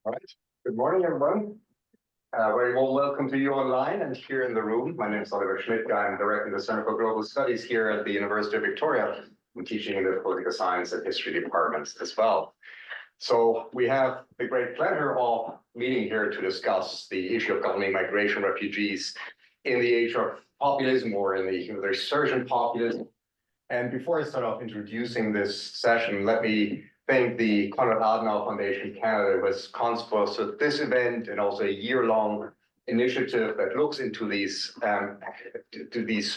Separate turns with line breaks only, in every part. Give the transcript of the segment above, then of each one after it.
All right. Good morning, everyone. Very warm welcome to you online and here in the room. My name is Oliver Schmidt. I'm directing the Center for Global Studies here at the University of Victoria. I'm teaching in the political science and history departments as well. So we have the great pleasure of meeting here to discuss the issue of governing migration refugees in the age of populism or in the resurgent populism. And before I start off introducing this session, let me thank the Konrad Adenauer Foundation Canada, who has sponsored this event and also a year-long initiative that looks into these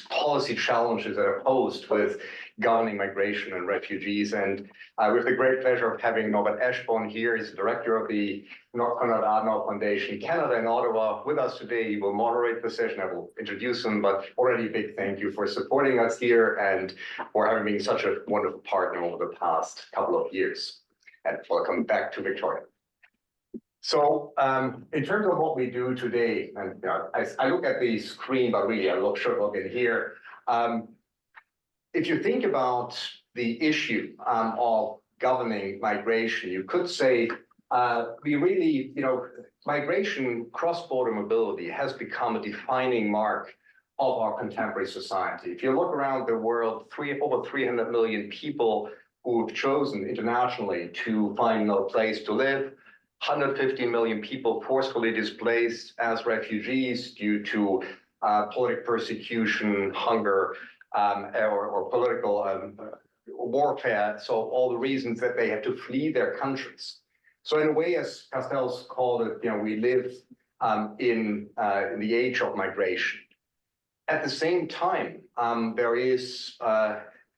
policy challenges that are posed with governing migration and refugees. And we have the great pleasure of having Norbert Eschborn here. He's the director of the Konrad Adenauer Foundation Canada in Ottawa with us today. He will moderate the session. I will introduce him, but already a big thank you for supporting us here and for having been such a wonderful partner over the past couple of years. And welcome back to Victoria. So in terms of what we do today, and I look at the screen, but really I should look in here. If you think about the issue of governing migration, you could say we really, migration, cross-border mobility has become a defining mark of our contemporary society. If you look around the world, over 300 million people who've chosen internationally to find another place to live, 150 million people forcefully displaced as refugees due to political persecution, hunger, or political warfare. So all the reasons that they had to flee their countries. So in a way, as Castells called it, we live in the age of migration. At the same time,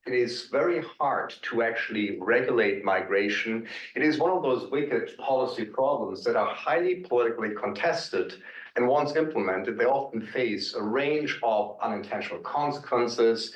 it is very hard to actually regulate migration. It is one of those wicked policy problems that are highly politically contested, and once implemented, they often face a range of unintentional consequences,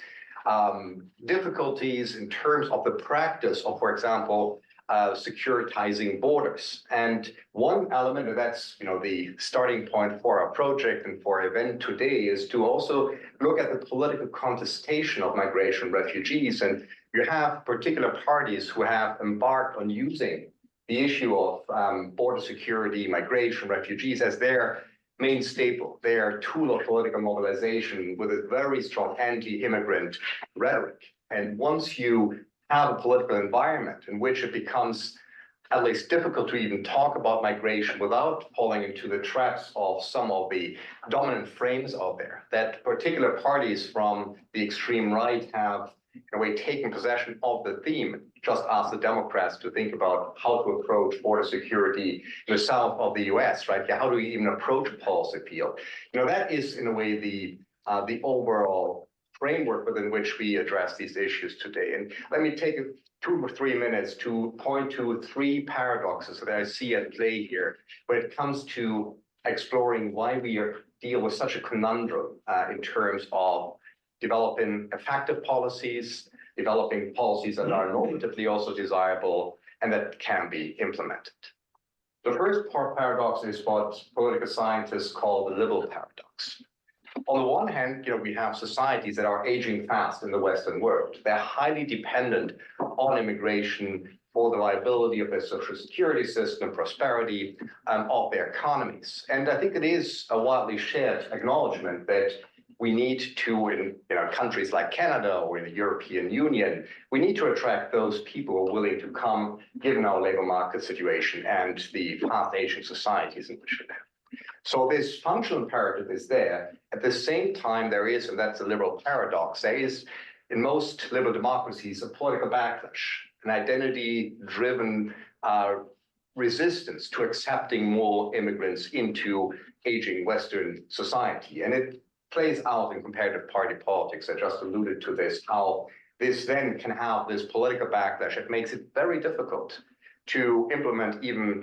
difficulties in terms of the practice of, for example, securitizing borders. And one element, and that's the starting point for our project and for our event today, is to also look at the political contestation of migration refugees. And you have particular parties who have embarked on using the issue of border security, migration, refugees as their main staple, their tool of political mobilization with a very strong anti-immigrant rhetoric. And once you have a political environment in which it becomes at least difficult to even talk about migration without falling into the traps of some of the dominant frames out there, that particular parties from the extreme right have, in a way, taken possession of the theme. Just ask the Democrats to think about how to approach border security in the south of the US, right? How do we even approach a policy field? That is, in a way, the overall framework within which we address these issues today. And let me take 2 or 3 minutes to point to 3 paradoxes that I see at play here when it comes to exploring why we deal with such a conundrum in terms of developing effective policies, developing policies that are normatively also desirable and that can be implemented. The first paradox is what political scientists call the liberal paradox. On the one hand, we have societies that are aging fast in the Western world. They're highly dependent on immigration for the viability of their social security system, prosperity of their economies. And I think it is a widely shared acknowledgement that we need to, in countries like Canada or in the European Union, we need to attract those people who are willing to come, given our labor market situation and the fast aging societies in which we live. So this functional imperative is there. At the same time, there is, and that's a liberal paradox, there is, in most liberal democracies, a political backlash, an identity-driven resistance to accepting more immigrants into aging Western society. And it plays out in comparative party politics. I just alluded to this, how this then can have this political backlash. It makes it very difficult to implement even,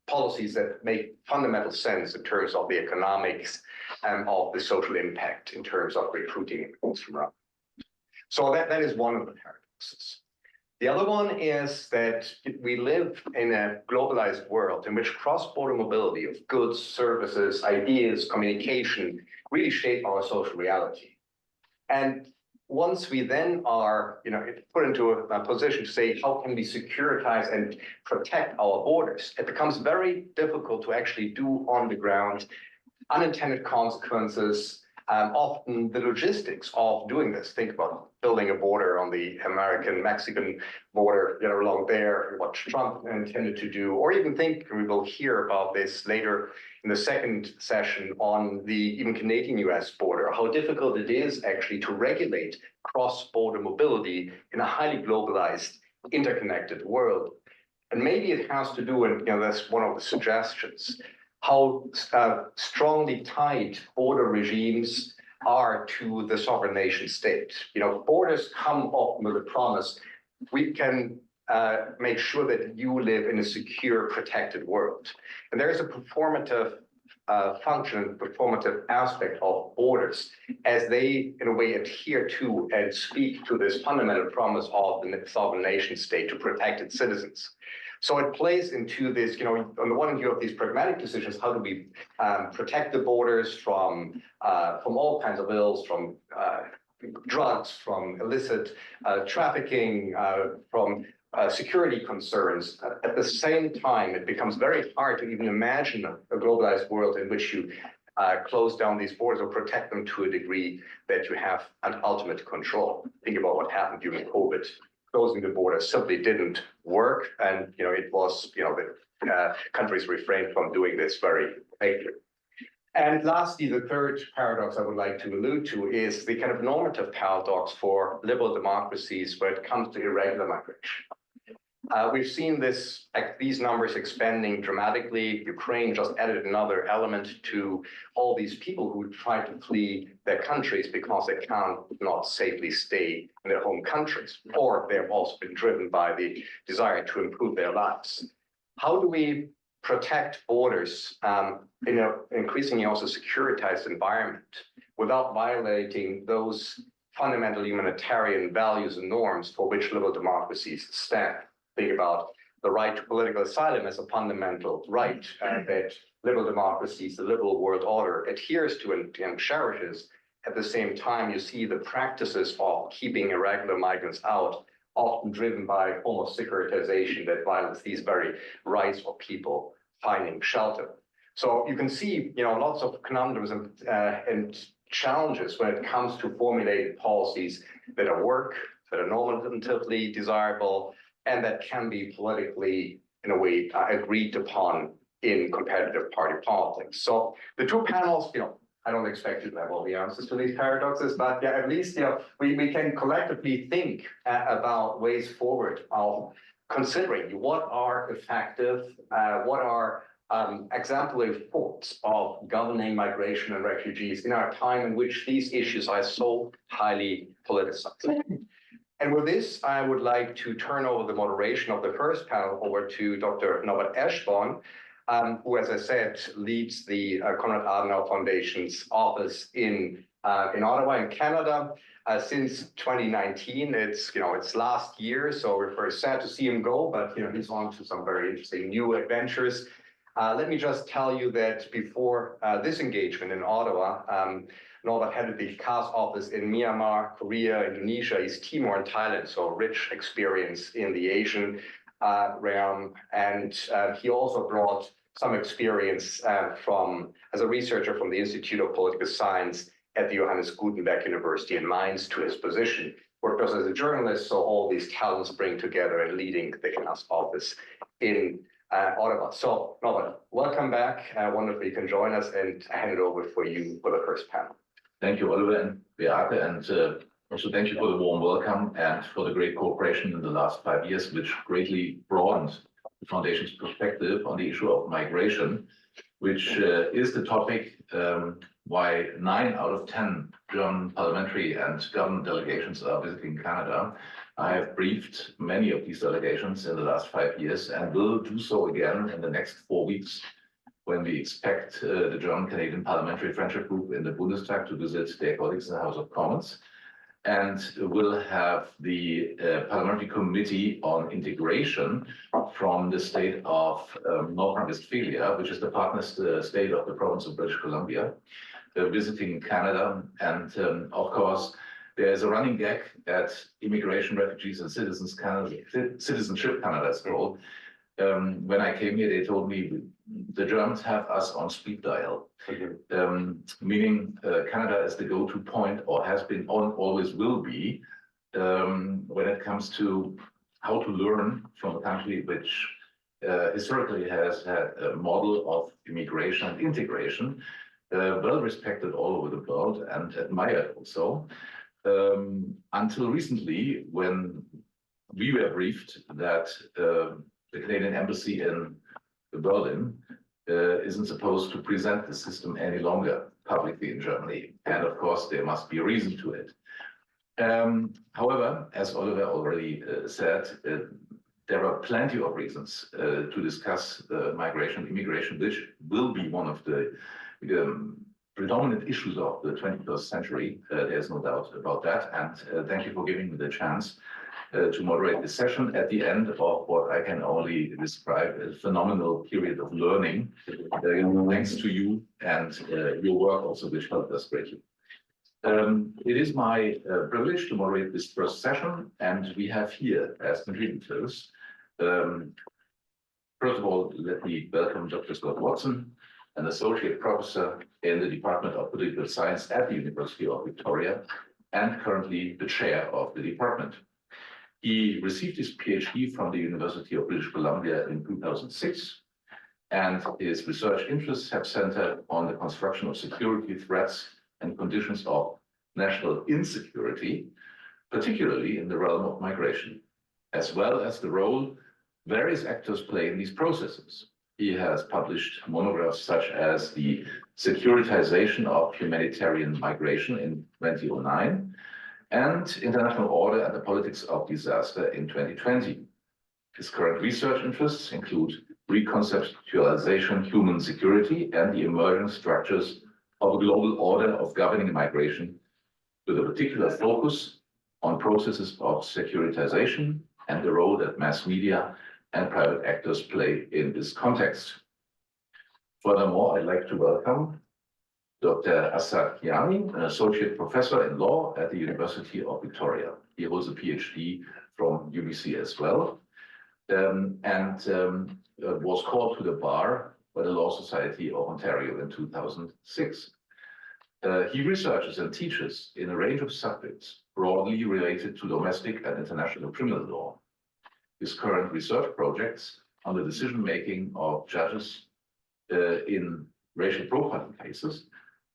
policies that make fundamental sense in terms of the economics and of the social impact in terms of recruiting immigrants from around. So that is one of the paradoxes. The other one is that we live in a globalized world in which cross-border mobility of goods, services, ideas, communication really shape our social reality. And once we then are, put into a position to say, how can we securitize and protect our borders? It becomes very difficult to actually do on the ground unintended consequences, often the logistics of doing this. Think about building a border on the American-Mexican border, along there, what Trump intended to do, or even think, we will hear about this later in the second session on the even Canadian-US border, how difficult it is actually to regulate cross-border mobility in a highly globalized, interconnected world. And maybe it has to do, and that's one of the suggestions, how strongly tied border regimes are to the sovereign nation state. Borders come often with a promise. We can make sure that you live in a secure, protected world. And there is a performative function, performative aspect of borders as they, in a way, adhere to and speak to this fundamental promise of the sovereign nation state to protect its citizens. So it plays into this, on the one hand, you have these pragmatic decisions. How do we protect the borders from all kinds of ills, from drugs, from illicit trafficking, from security concerns? At the same time, it becomes very hard to even imagine a globalized world in which you close down these borders or protect them to a degree that you have an ultimate control. Think about what happened during COVID. Closing the border simply didn't work, and it was the countries refrained from doing this very lately. And lastly, the third paradox I would like to allude to is the kind of normative paradox for liberal democracies when it comes to irregular migration. We've seen these numbers expanding dramatically. Ukraine just added another element to all these people who try to flee their countries because they cannot safely stay in their home countries, or they have also been driven by the desire to improve their lives. How do we protect borders in an increasingly also securitized environment without violating those fundamental humanitarian values and norms for which liberal democracies stand? Think about the right to political asylum as a fundamental right that liberal democracies, the liberal world order, adheres to and cherishes. At the same time, you see the practices of keeping irregular migrants out, often driven by almost securitization that violates these very rights of people finding shelter. So you can see, lots of conundrums and challenges when it comes to formulating policies that work, that are normatively desirable, and that can be politically, in a way, agreed upon in competitive party politics. So the two panels, I don't expect you to have all the answers to these paradoxes, but at least, we can collectively think about ways forward of considering what are effective, what are exemplary forms of governing migration and refugees in our time in which these issues are so highly politicized. And with this, I would like to turn over the moderation of the first panel over to Dr. Norbert Eschborn, who, as I said, leads the Konrad Adenauer Foundation's office in Ottawa, in Canada. Since 2019, it's last year, so we're very sad to see him go, but he's on to some very interesting new adventures. Let me just tell you that before this engagement in Ottawa, Norbert headed the KAS office in Myanmar, Korea, Indonesia, East Timor, and Thailand, so rich experience in the Asian realm. And he also brought some experience as a researcher from the Institute of Political Science at the Johannes Gutenberg University in Mainz to his position. Worked also as a journalist, so all these talents bring together in leading the KAS office in Ottawa. So, Norbert, welcome back. Wonderful you can join us, and I hand it over for you for the first panel.
Thank you, Oliver and Beate, and also thank you for the warm welcome and for the great cooperation in the last 5 years, which greatly broadened the Foundation's perspective on the issue of migration, which is the topic why 9 out of 10 German parliamentary and government delegations are visiting Canada. I have briefed many of these delegations in the last 5 years and will do so again in the next 4 weeks, when we expect the German-Canadian Parliamentary Friendship Group in the Bundestag to visit their colleagues in the House of Commons. And we'll have the Parliamentary Committee on Integration from the state of North Rhine-Westphalia, which is the partner state of the province of British Columbia, visiting Canada. And of course, There's a running gag at Immigration, Refugees and Citizenship Canada, it's called. When I came here, they told me the Germans have us on speed dial, meaning Canada is the go-to point, or has been on, always will be, when it comes to how to learn from a country which historically has had a model of immigration and integration, well respected all over the world and admired also, until recently, when we were briefed that the Canadian embassy in Berlin isn't supposed to present the system any longer publicly in Germany. And of course, there must be a reason to it. However, as Oliver already said, there are plenty of reasons to discuss migration and immigration, which will be one of the predominant issues of the 21st century. There's no doubt about that. And thank you for giving me the chance to moderate this session at the end of what I can only describe as a phenomenal period of learning, thanks to you and your work also, which helped us greatly. It is my privilege to moderate this first session, and we have here as contributors, first of all, let me welcome Dr. Scott Watson, an associate professor in the Department of Political Science at the University of Victoria, and currently the chair of the department. He received his PhD from the University of British Columbia in 2006, and his research interests have centered on the construction of security threats and conditions of national insecurity, particularly in the realm of migration, as well as the role various actors play in these processes. He has published monographs such as The Securitization of Humanitarian Migration in 2009 and International Order and the Politics of Disaster in 2020. His current research interests include reconceptualization, human security, and the emerging structures of a global order of governing migration, with a particular focus on processes of securitization and the role that mass media and private actors play in this context. Furthermore, I'd like to welcome Dr. Asad Kiani, an associate professor in law at the University of Victoria. He holds a PhD from UBC as well, and was called to the bar by the Law Society of Ontario in 2006. He researches and teaches in a range of subjects broadly related to domestic and international criminal law. His current research projects on the decision-making of judges in racial profiling cases,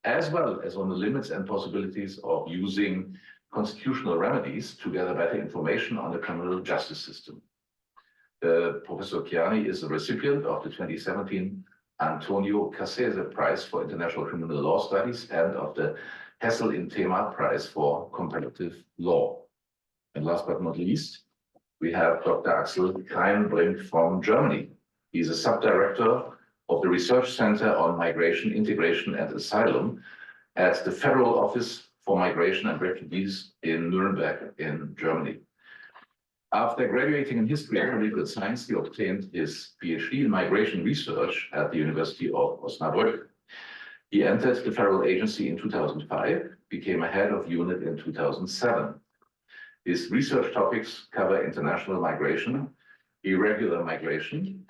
as well as on the limits and possibilities of using constitutional remedies to gather better information on the criminal justice system. Professor Kiani is a recipient of the 2017 Antonio Cassese Prize for International Criminal Law Studies and of the Hessel in Thema Prize for Comparative Law. And last but not least, we have Dr. Axel Kreinbrink from Germany. He's a subdirector of the Research Center on Migration, Integration and Asylum at the Federal Office for Migration and Refugees in Nuremberg in Germany. After graduating in history and political science, he obtained his PhD in migration research at the University of Osnabrück. He entered the federal agency in 2005, became a head of unit in 2007. His research topics cover international migration, irregular migration,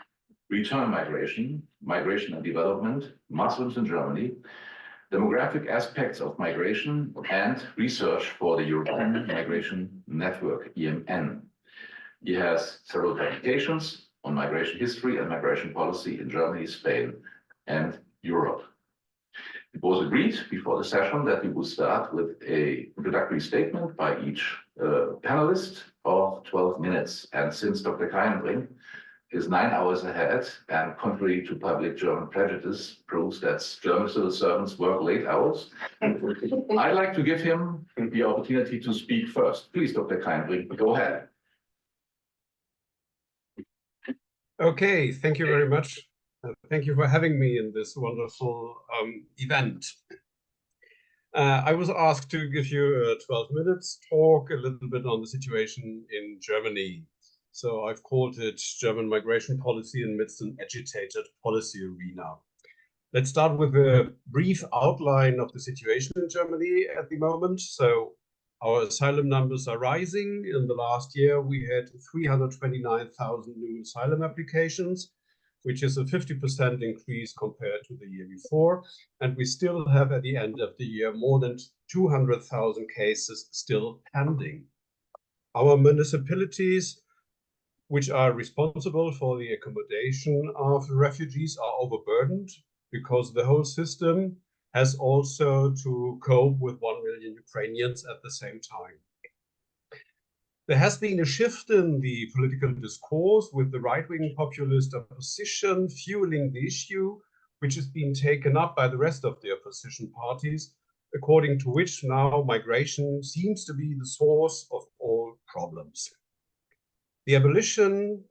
return migration, migration and development, Muslims in Germany, demographic aspects of migration, and research for the European Migration Network, EMN. He has several publications on migration history and migration policy in Germany, Spain, and Europe. It was agreed before the session that we would start with an introductory statement by each panelist of 12 minutes. And since Dr. Kreinbrink is 9 hours ahead and contrary to public German prejudice proves that German civil servants work late hours, I'd like to give him the opportunity to speak first. Please, Dr. Kreinbrink, go ahead.
Okay, thank you very much. Thank you for having me in this wonderful event. I was asked to give you a 12 minutes talk a little bit on the situation in Germany. So I've called it German Migration Policy amidst an agitated policy arena. Let's start with a brief outline of the situation in Germany at the moment. So Our asylum numbers are rising. In the last year, we had 329,000 new asylum applications, which is a 50% increase compared to the year before. And we still have, at the end of the year, more than 200,000 cases still pending. Our municipalities, which are responsible for the accommodation of refugees, are overburdened because the whole system has also to cope with 1 million Ukrainians at the same time. There has been a shift in the political discourse with the right-wing populist opposition fueling the issue, which has been taken up by the rest of the opposition parties, according to which now migration seems to be the source of all problems. The abolition,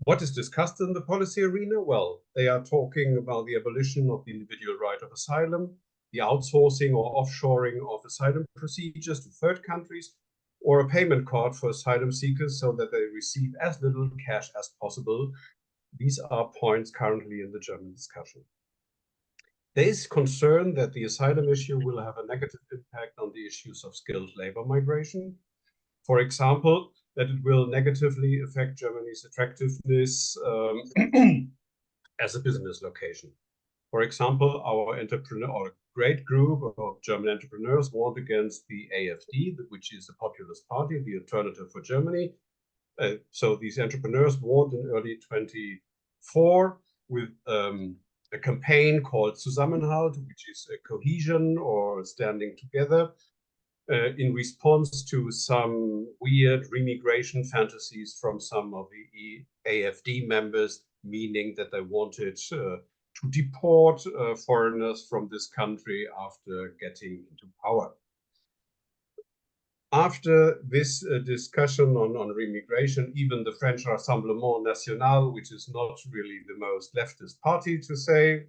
what is discussed in the policy arena? Well, they are talking about the abolition of the individual right of asylum, the outsourcing or offshoring of asylum procedures to third countries, or a payment card for asylum seekers so that they receive as little cash as possible. These are points currently in the German discussion. There is concern that the asylum issue will have a negative impact on the issues of skilled labor migration. For example, that it will negatively affect Germany's attractiveness as a business location. For example, our great group of German entrepreneurs warned against the AfD, which is the Populist Party, the Alternative for Germany. So these entrepreneurs warned in early 2024 with a campaign called Zusammenhalt, which is a cohesion or standing together, in response to some weird remigration fantasies from some of the AfD members, meaning that they wanted to deport foreigners from this country after getting into power. After this discussion on remigration, even the French Rassemblement National, which is not really the most leftist party to say,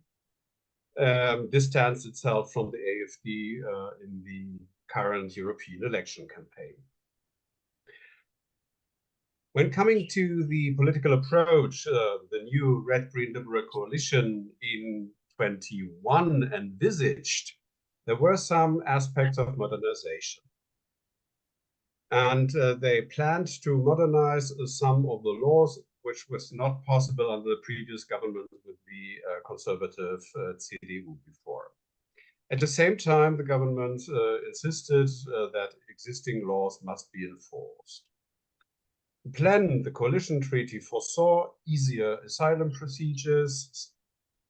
distanced itself from the AfD in the current European election campaign. When coming to the political approach, the new Red-Green Liberal coalition in 21 envisaged, there were some aspects of modernization. And they planned to modernize some of the laws, which was not possible under the previous government with the conservative CDU before. At the same time, the government insisted that existing laws must be enforced. The plan, the coalition treaty, foresaw easier asylum procedures,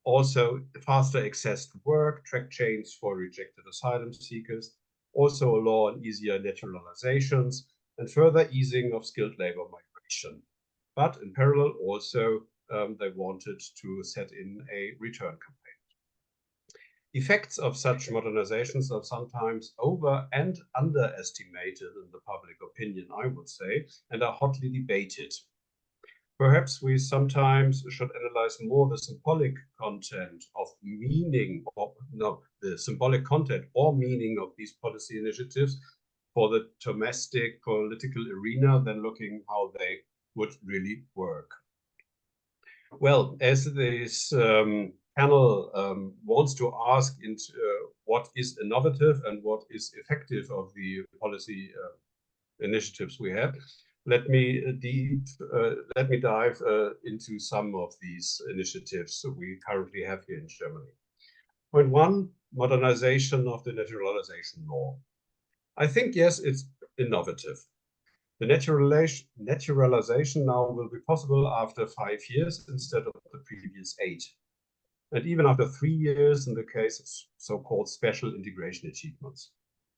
also faster access to work, track chains for rejected asylum seekers, also a law on easier naturalizations, and further easing of skilled labor migration. But in parallel, also, they wanted to set in a return campaign. Effects of such modernizations are sometimes over and underestimated in the public opinion, I would say, and are hotly debated. Perhaps we sometimes should analyze more the symbolic content of meaning, or no, the symbolic content or meaning of these policy initiatives for the domestic political arena than looking how they would really work. Well, as this panel wants to ask into what is innovative and what is effective of the policy initiatives we have, let me dive into some of these initiatives we currently have here in Germany. Point one, modernization of the naturalization law. I think, yes, it's innovative. The naturalization now will be possible after 5 years instead of the previous 8. And even after 3 years in the case of so-called special integration achievements.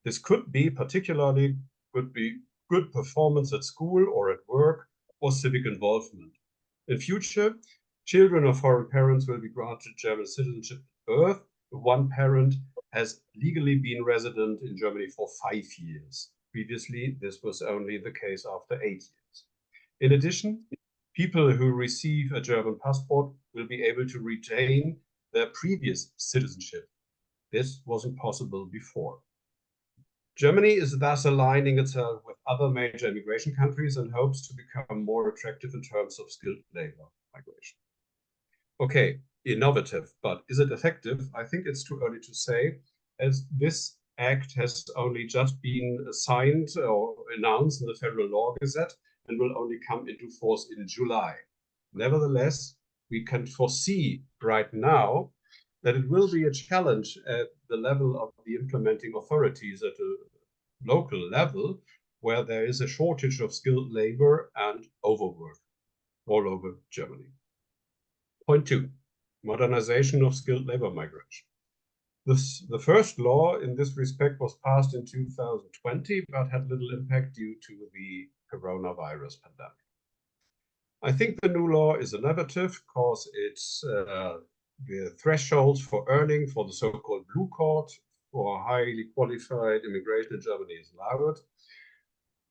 This could be particularly good performance at school or at work or civic involvement. In future, children of foreign parents will be granted German citizenship at birth if one parent has legally been resident in Germany for 5 years. Previously, this was only the case after 8 years. In addition, people who receive a German passport will be able to retain their previous citizenship. This wasn't possible before. Germany is thus aligning itself with other major immigration countries and hopes to become more attractive in terms of skilled labor migration. Okay, innovative, but is it effective? I think it's too early to say, as this Act has only just been signed or announced in the Federal Law Gazette and will only come into force in July. Nevertheless, we can foresee right now that it will be a challenge at the level of the implementing authorities at a local level, where there is a shortage of skilled labor and overwork all over Germany. Point 2, modernization of skilled labor migration. The first law in this respect was passed in 2020, but had little impact due to the coronavirus pandemic. I think the new law is innovative because it's the thresholds for earning for the so-called blue card for highly qualified immigration in Germany is lowered.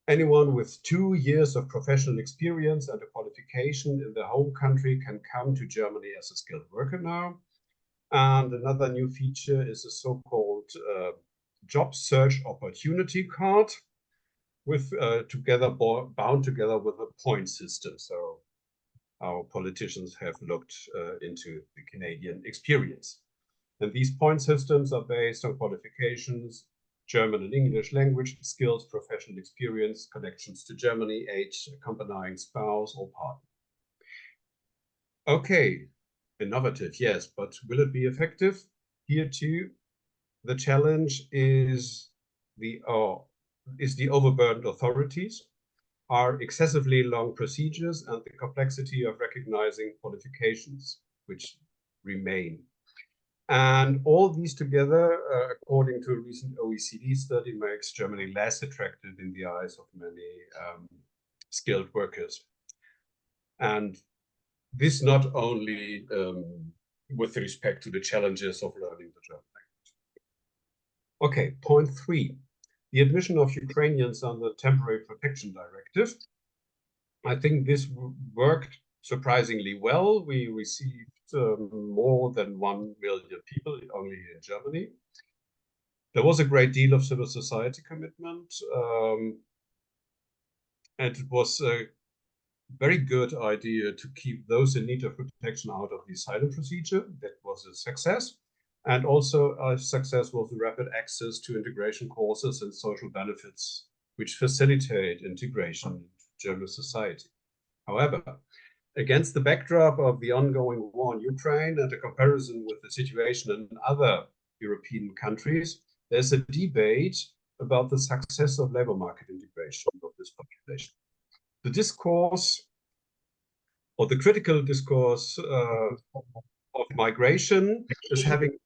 Anyone with 2 years of professional experience and a qualification in their home country can come to Germany as a skilled worker now. And another new feature is a so-called job search opportunity card, with bound together with a point system. So our politicians have looked into the Canadian experience. And these point systems are based on qualifications, German and English language skills, professional experience, connections to Germany, age, accompanying spouse or partner. Okay, innovative, yes, but will it be effective? Here too, the challenge is the overburdened authorities, are excessively long procedures, and the complexity of recognizing qualifications, which remain. And all these together, according to a recent OECD study, makes Germany less attractive in the eyes of many skilled workers. And this not only with respect to the challenges of learning the German language. Okay, point 3, the admission of Ukrainians under the Temporary Protection Directive. I think this worked surprisingly well. We received more than 1 million people only in Germany. There was a great deal of civil society commitment, and it was a very good idea to keep those in need of protection out of the asylum procedure. That was a success. And also a success was the rapid access to integration courses and social benefits, which facilitate integration into German society. However, against the backdrop of the ongoing war in Ukraine and a comparison with the situation in other European countries, there's a debate about the success of labor market integration of this population. The discourse, or the critical discourse of migration is having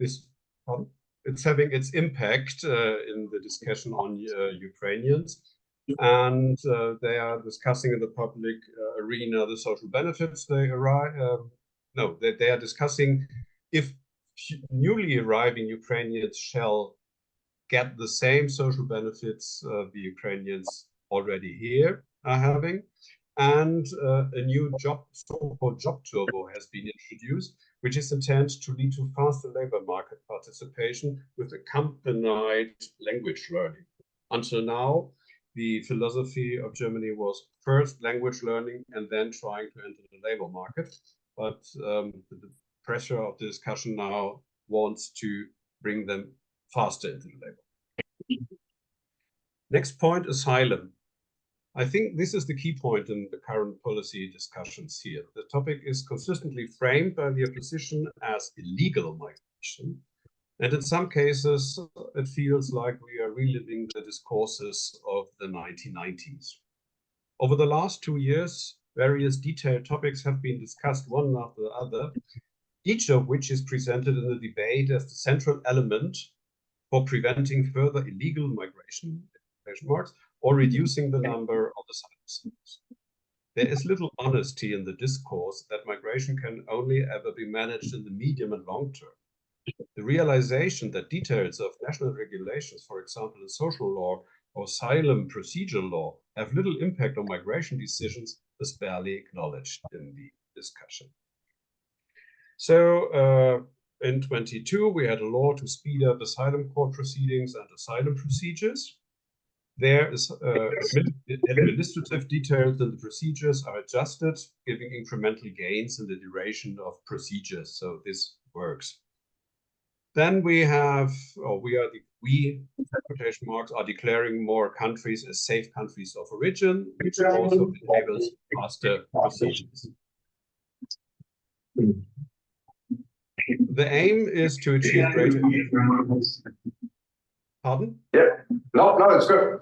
its impact in the discussion on Ukrainians. And they are discussing in the public arena the social benefits they are discussing if newly arriving Ukrainians shall get the same social benefits the Ukrainians already here are having. And a new so-called job turbo has been introduced, which is intended to lead to faster labor market participation with accompanied language learning. Until now, the philosophy of Germany was first language learning and then trying to enter the labor market. But the pressure of the discussion now wants to bring them faster into the labor market. Next point, asylum. I think this is the key point in the current policy discussions here. The topic is consistently framed by the opposition as illegal migration. And in some cases, it feels like we are reliving the discourses of the 1990s. Over the last 2 years, various detailed topics have been discussed one after the other, each of which is presented in the debate as the central element for preventing further illegal migration, or reducing the number of asylum seekers. There is little honesty in the discourse that migration can only ever be managed in the medium and long term. The realization that details of national regulations, for example, in social law or asylum procedure law, have little impact on migration decisions is barely acknowledged in the discussion. So in 22, we had a law to speed up asylum court proceedings and asylum procedures. There is administrative details in the procedures are adjusted, giving incremental gains in the duration of procedures. So this works. Then we are the we, quotation marks, are declaring more countries as safe countries of origin, which also enables faster procedures. The aim is to achieve greater. Pardon?
Yeah. No, it's good.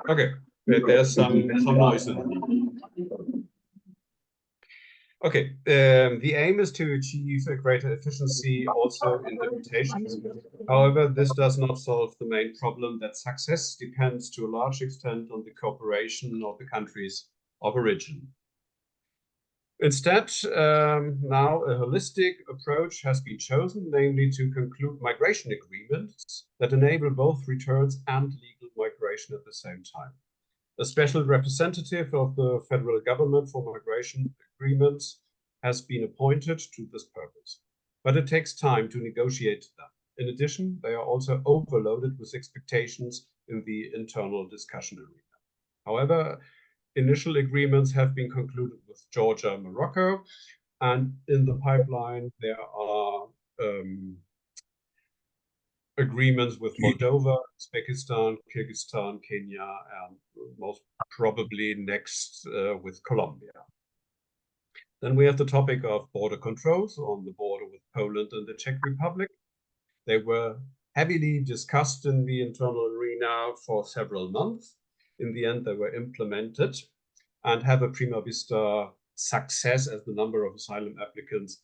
Okay. There's some noise in it. Okay. The aim is to achieve a greater efficiency also in deputations. However, this does not solve the main problem that success depends to a large extent on the cooperation of the countries of origin. Instead, now a holistic approach has been chosen, namely to conclude migration agreements that enable both returns and legal migration at the same time. A special representative of the federal government for migration agreements has been appointed to this purpose, but it takes time to negotiate them. In addition, they are also overloaded with expectations in the internal discussion arena. However, initial agreements have been concluded with Georgia and Morocco, and in the pipeline there are agreements with Moldova, Uzbekistan, Kyrgyzstan, Kenya, and most probably next with Colombia. Then we have the topic of border controls on the border with Poland and the Czech Republic. They were heavily discussed in the internal arena for several months. In the end, they were implemented and have a prima vista success, as the number of asylum applicants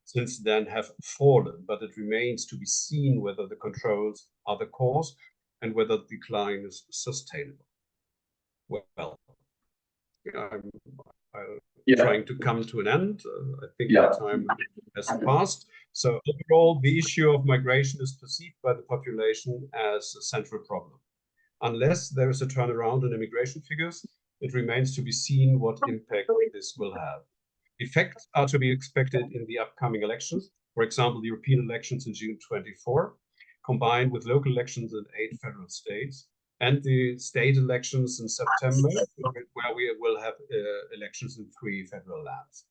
since then have fallen, but it remains to be seen whether the controls are the cause and whether the decline is sustainable. Well, I'm trying to come to an end. I think the time has passed. So overall, the issue of migration is perceived by the population as a central problem. Unless there is a turnaround in immigration figures, it remains to be seen what impact this will have. Effects are to be expected in the upcoming elections, for example, the European elections in June 24, combined with local elections in 8 federal states, and the state elections in September, where we will have elections in 3 federal lands.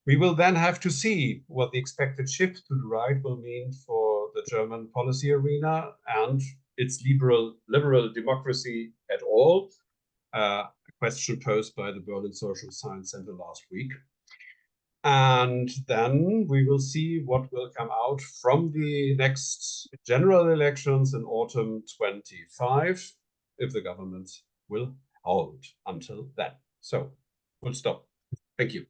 We will then have to see what the expected shift to the right will mean for the German policy arena and its liberal democracy at all, a question posed by the Berlin Social Science Center last week. And then we will see what will come out from the next general elections in autumn 25, if the government will hold until then. So we'll stop. Thank you.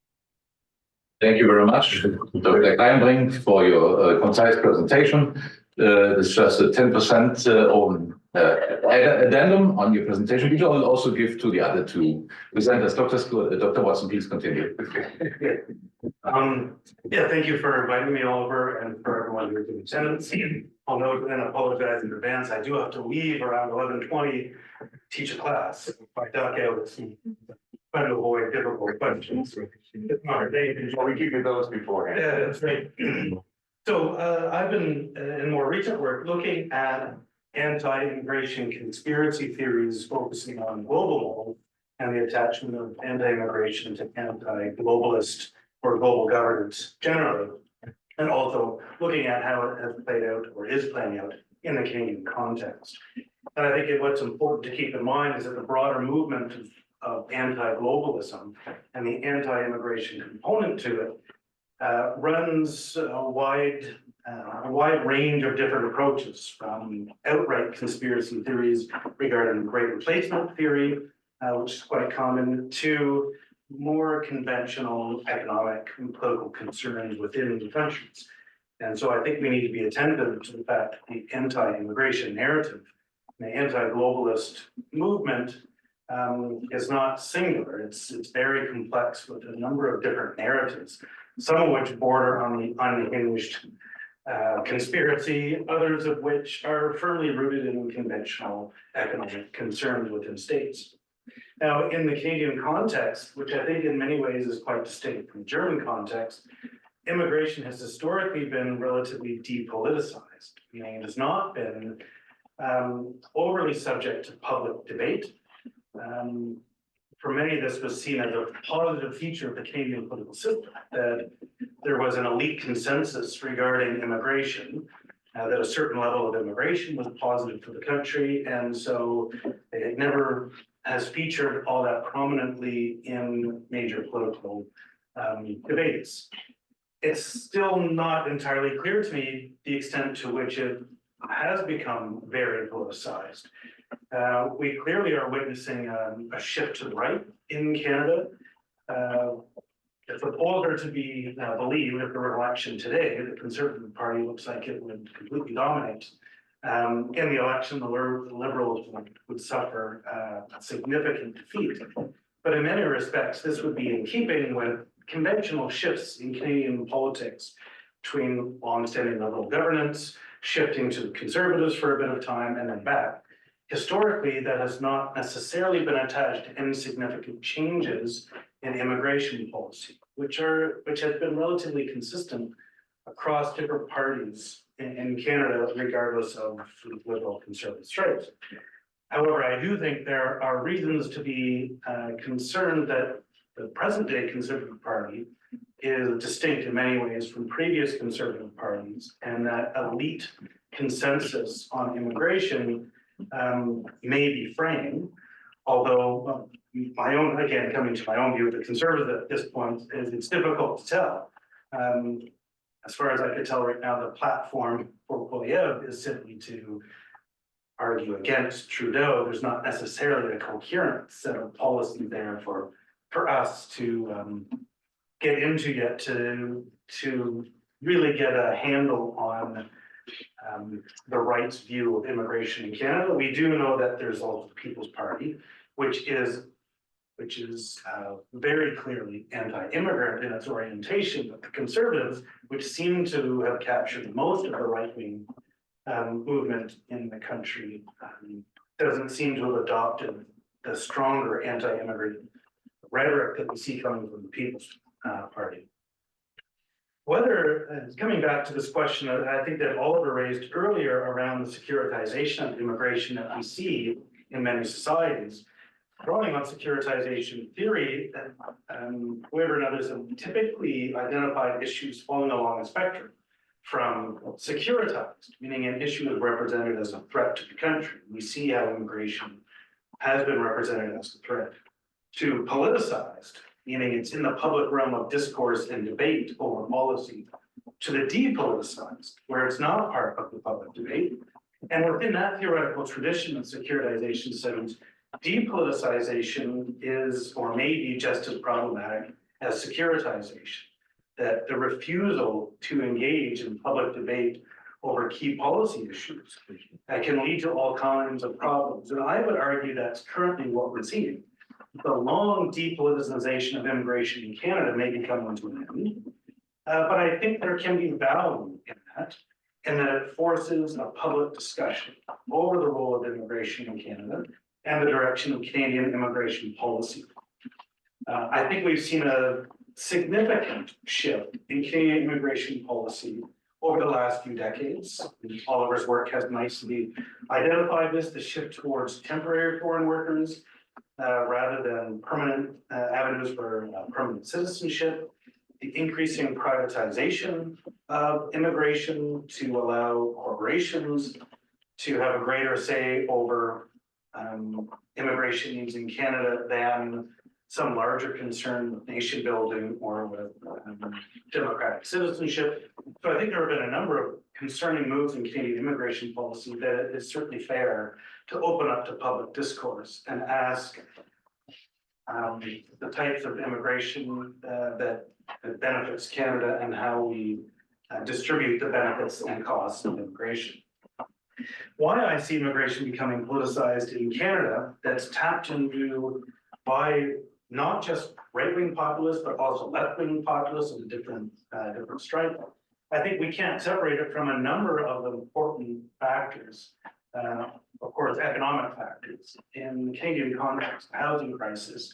Thank you very much, Dr. Kleinbrink, for your concise presentation. This is just a 10% addendum on your presentation, which I will also give to the other 2 presenters. Dr. Watson, please continue.
Yeah, thank you for inviting me, Oliver, and for everyone who's in attendance. I'll note and apologize in advance. I do have to leave around 11:20, teach a class. If I duck out, trying to avoid difficult questions.
We keep those beforehand.
Yeah, that's right. So I've been in more recent work looking at anti-immigration conspiracy theories focusing on global model and the attachment of anti-immigration to anti-globalist or global governance generally, and also looking at how it has played out or is playing out in the Canadian context. And I think what's important to keep in mind is that the broader movement of anti-globalism and the anti-immigration component to it runs a wide range of different approaches, from outright conspiracy theories regarding great replacement theory, which is quite common, to more conventional economic and political concerns within the countries. And so I think we need to be attentive to the fact that the anti-immigration narrative, the anti-globalist movement is not singular. It's very complex with a number of different narratives, some of which border on the unhinged conspiracy, others of which are firmly rooted in conventional economic concerns within states. Now, in the Canadian context, which I think in many ways is quite distinct from the German context, immigration has historically been relatively depoliticized, meaning it has not been overly subject to public debate. For many, this was seen as a positive feature of the Canadian political system, that there was an elite consensus regarding immigration, that a certain level of immigration was positive for the country, and so it never has featured all that prominently in major political debates. It's still not entirely clear to me the extent to which it has become very politicized. We clearly are witnessing a shift to the right in Canada. If the polls are to be believed, if there were an election today, the Conservative Party looks like it would completely dominate. In the election, the Liberals would suffer a significant defeat. But in many respects, this would be in keeping with conventional shifts in Canadian politics between long-standing Liberal governance, shifting to Conservatives for a bit of time, and then back. Historically, that has not necessarily been attached to any significant changes in immigration policy, which has been relatively consistent across different parties in Canada, regardless of Liberal Conservative stripes. However, I do think there are reasons to be concerned that the present-day Conservative Party is distinct in many ways from previous Conservative parties, and that elite consensus on immigration may be fraying, although my own, again, coming to my own view of the Conservatives at this point, is it's difficult to tell. As far as I could tell right now, the platform for Poilievre is simply to argue against Trudeau. There's not necessarily a coherent set of policy there for us to get into yet to really get a handle on the right's view of immigration in Canada. We do know that there's also the People's Party, which is very clearly anti-immigrant in its orientation, but the Conservatives, which seem to have captured most of the right-wing movement in the country, doesn't seem to have adopted the stronger anti-immigrant rhetoric that we see coming from the People's Party. Whether, coming back to this question, I think that Oliver raised earlier around the securitization of immigration that we see in many societies. Drawing on securitization theory, Weber and others have typically identified issues falling along a spectrum from securitized, meaning an issue is represented as a threat to the country. We see how immigration has been represented as a threat, to politicized, meaning it's in the public realm of discourse and debate over policy, to the depoliticized, where it's not part of the public debate. And within that theoretical tradition of securitization studies, depoliticization is or may be just as problematic as securitization, that the refusal to engage in public debate over key policy issues can lead to all kinds of problems. And I would argue that's currently what we're seeing. The long depoliticization of immigration in Canada may be coming to an end, but I think there can be value in that, and that it forces a public discussion over the role of immigration in Canada and the direction of Canadian immigration policy. I think we've seen a significant shift in Canadian immigration policy over the last few decades. Oliver's work has nicely identified this, the shift towards temporary foreign workers rather than permanent avenues for permanent citizenship, the increasing privatization of immigration to allow corporations to have a greater say over immigration needs in Canada than some larger concern with nation building or with democratic citizenship. So I think there have been a number of concerning moves in Canadian immigration policy that it is certainly fair to open up to public discourse and ask the types of immigration that benefits Canada and how we distribute the benefits and costs of immigration. Why I see immigration becoming politicized in Canada, that's tapped into by not just right-wing populists, but also left-wing populists of a different stripe. I think we can't separate it from a number of important factors. Of course, economic factors. In the Canadian context, the housing crisis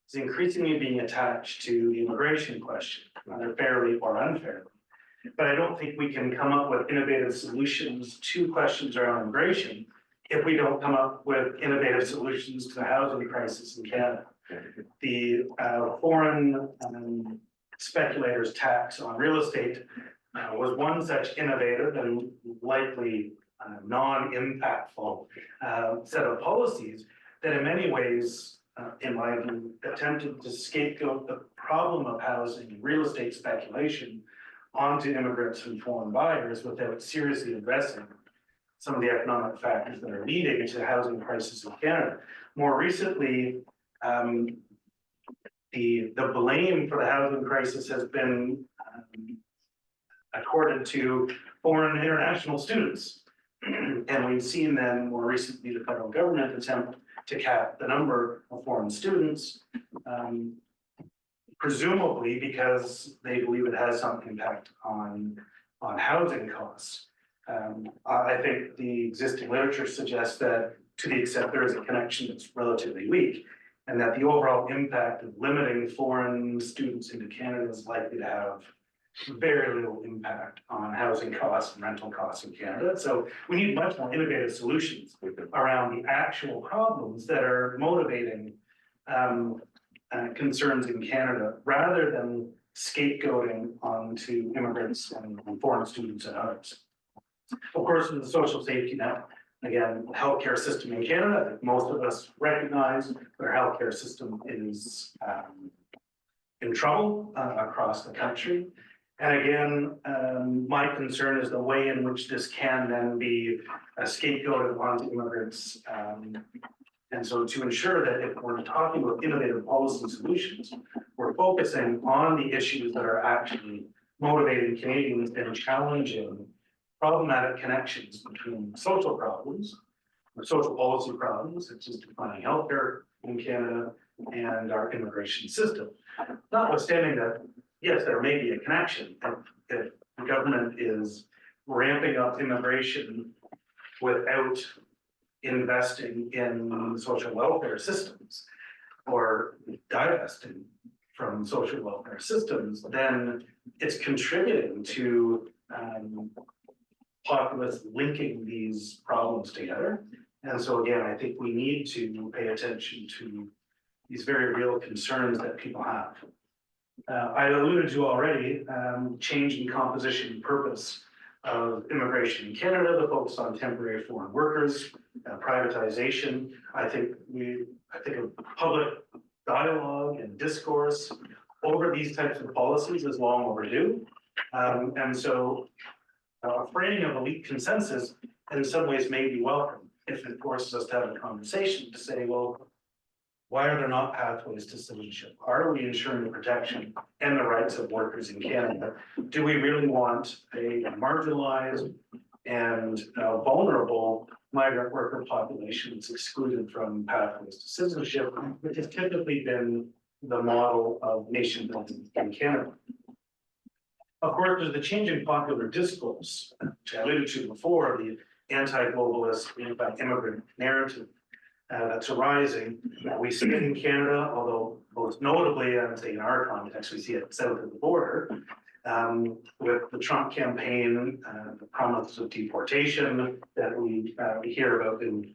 is increasingly being attached to the immigration question, whether fairly or unfairly. But I don't think we can come up with innovative solutions to questions around immigration if we don't come up with innovative solutions to the housing crisis in Canada. The foreign speculators tax on real estate was one such innovative and likely non-impactful set of policies that in many ways, in my view, attempted to scapegoat the problem of housing and real estate speculation onto immigrants and foreign buyers without seriously addressing some of the economic factors that are leading to housing crisis in Canada. More recently, the blame for the housing crisis has been accorded to foreign and international students. And we've seen then more recently the federal government attempt to cap the number of foreign students, presumably because they believe it has some impact on housing costs. I think the existing literature suggests that to the extent there is a connection that's relatively weak, and that the overall impact of limiting foreign students into Canada is likely to have very little impact on housing costs and rental costs in Canada. So we need much more innovative solutions around the actual problems that are motivating concerns in Canada, rather than scapegoating onto immigrants and foreign students and others. Of course, in the social safety net, again, healthcare system in Canada, most of us recognize that our healthcare system is in trouble across the country. And again, my concern is the way in which this can then be scapegoated onto immigrants. And so to ensure that if we're talking about innovative policy solutions, we're focusing on the issues that are actually motivating Canadians and challenging problematic connections between social problems, or social policy problems, such as declining healthcare in Canada, and our immigration system. Notwithstanding that, yes, there may be a connection. If the government is ramping up immigration without investing in social welfare systems or divesting from social welfare systems, then it's contributing to populists linking these problems together. And so again, I think we need to pay attention to these very real concerns that people have. I alluded to already, change in composition and purpose of immigration in Canada, the focus on temporary foreign workers, privatization. I think a public dialogue and discourse over these types of policies is long overdue. And so a framing of elite consensus in some ways may be welcome if it forces us to have a conversation to say, well, why are there not pathways to citizenship? Are we ensuring the protection and the rights of workers in Canada? Do we really want a marginalized and vulnerable migrant worker population that's excluded from pathways to citizenship, which has typically been the model of nation building in Canada? Of course, there's the changing popular discourse, which I alluded to before, the anti-globalist, anti-immigrant narrative that's arising. We see it in Canada, although most notably, I would say in our context, we see it south of the border, with the Trump campaign, the promise of deportation that we hear about in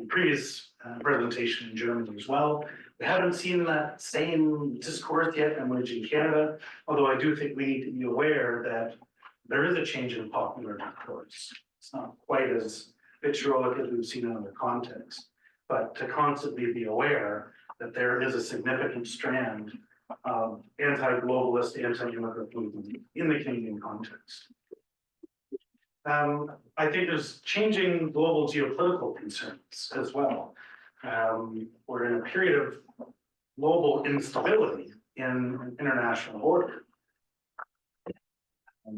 previous presentation in Germany as well. We haven't seen that same discourse yet emerge in Canada, although I do think we need to be aware that there is a change in popular discourse. It's not quite as vitriolic as we've seen in other contexts, but to constantly be aware that there is a significant strand of anti-globalist, anti-immigrant movement in the Canadian context. I think there's changing global geopolitical concerns as well. We're in a period of global instability in international order.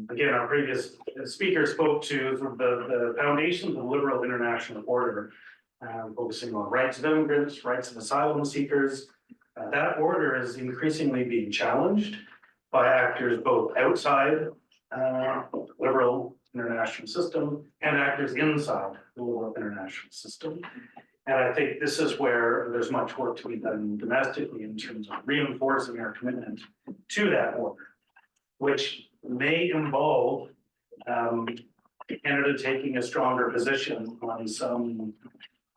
Again, our previous speaker spoke to the foundations of liberal international order, focusing on rights of immigrants, rights of asylum seekers. That order is increasingly being challenged by actors both outside the liberal international system and actors inside the liberal international system. And I think this is where there's much work to be done domestically in terms of reinforcing our commitment to that order, which may involve Canada taking a stronger position on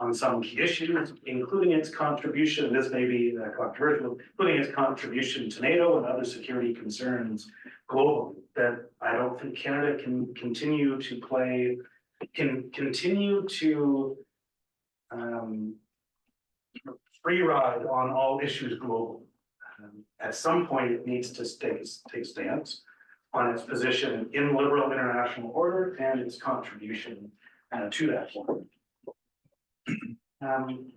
on some key issues, including its contribution, this may be controversial, including its contribution to NATO and other security concerns globally, that I don't think Canada can continue to play, free ride on all issues globally. At some point, it needs to take stance on its position in liberal international order and its contribution to that order.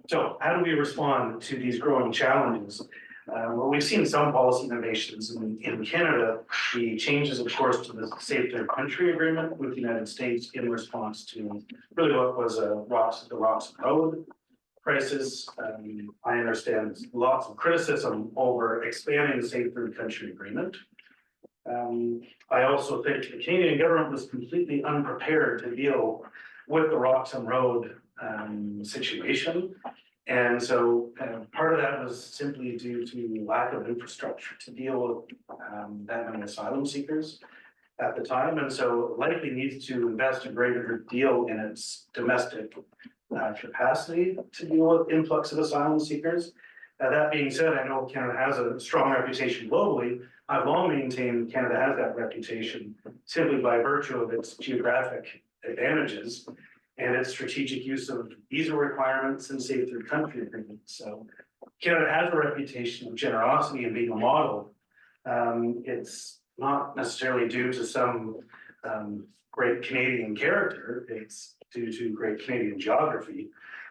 So how do we respond to these growing challenges? Well, we've seen some policy innovations in Canada, the changes, of course, to the Safe Third Country Agreement with the United States in response to really what was the Roxham Road crisis. I understand lots of criticism over expanding the Safe Third Country Agreement. I also think the Canadian government was completely unprepared to deal with the Roxham Road situation. And so part of that was simply due to lack of infrastructure to deal with that many asylum seekers at the time. And so likely needs to invest a greater deal in its domestic capacity to deal with influx of asylum seekers. That being said, I know Canada has a strong reputation globally. I've long maintained Canada has that reputation simply by virtue of its geographic advantages and its strategic use of visa requirements and Safe Third Country agreements. So Canada has a reputation of generosity and being a model. It's not necessarily due to some great Canadian character. It's due to great Canadian geography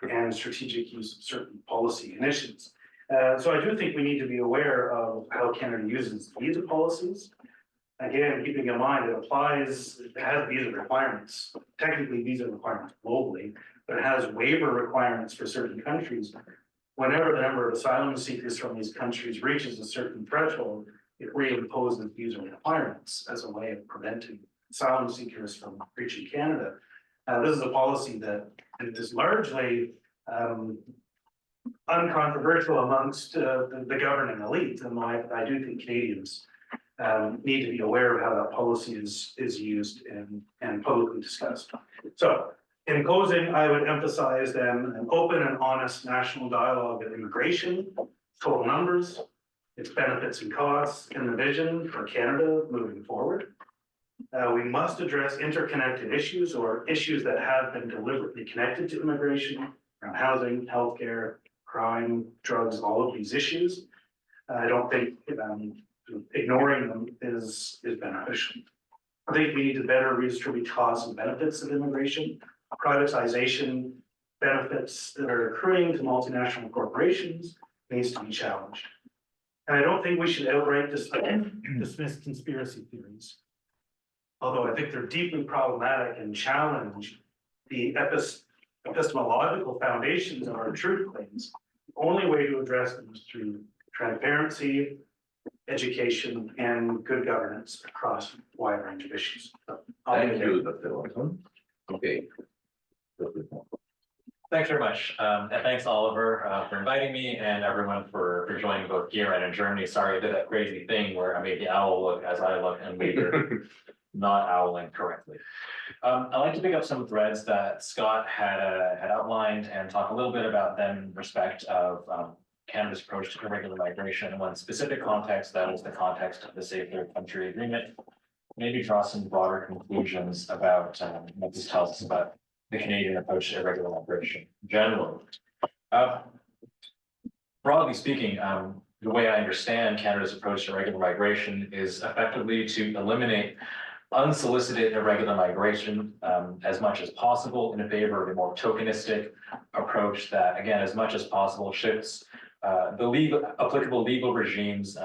and strategic use of certain policy initiatives. So I do think we need to be aware of how Canada uses visa policies. Again, keeping in mind it has visa requirements, technically visa requirements globally, but it has waiver requirements for certain countries. Whenever the number of asylum seekers from these countries reaches a certain threshold, it reimposes visa requirements as a way of preventing asylum seekers from reaching Canada. This is a policy that is largely uncontroversial amongst the governing elite, and I do think Canadians need to be aware of how that policy is used and publicly discussed. So, in closing, I would emphasize then an open and honest national dialogue of immigration, total numbers, its benefits and costs, and the vision for Canada moving forward. We must address interconnected issues or issues that have been deliberately connected to immigration, around housing, healthcare, crime, drugs, all of these issues. I don't think ignoring them is beneficial. I think we need to better redistribute costs and benefits of immigration. Privatization benefits that are accruing to multinational corporations needs to be challenged. And I don't think we should outright dismiss conspiracy theories, although I think they're deeply problematic and challenge the epistemological foundations of our truth claims. The only way to address them is through transparency, education, and good governance across a wide range of issues.
Thank you, Dr. Watson. Okay.
Thanks very much. And thanks, Oliver, for inviting me and everyone for joining both here and in Germany. Sorry, I did that crazy thing where I made the owl look as I look and we were not owling correctly. I'd like to pick up some threads that Scott had outlined and talk a little bit about them in respect of Canada's approach to irregular migration in one specific context, that is the context of the Safe Third Country Agreement. Maybe draw some broader conclusions about what this tells us about the Canadian approach to irregular migration generally. Broadly speaking, the way I understand Canada's approach to irregular migration is effectively to eliminate unsolicited irregular migration as much as possible in favor of a more tokenistic approach that, again, as much as possible shifts applicable legal regimes,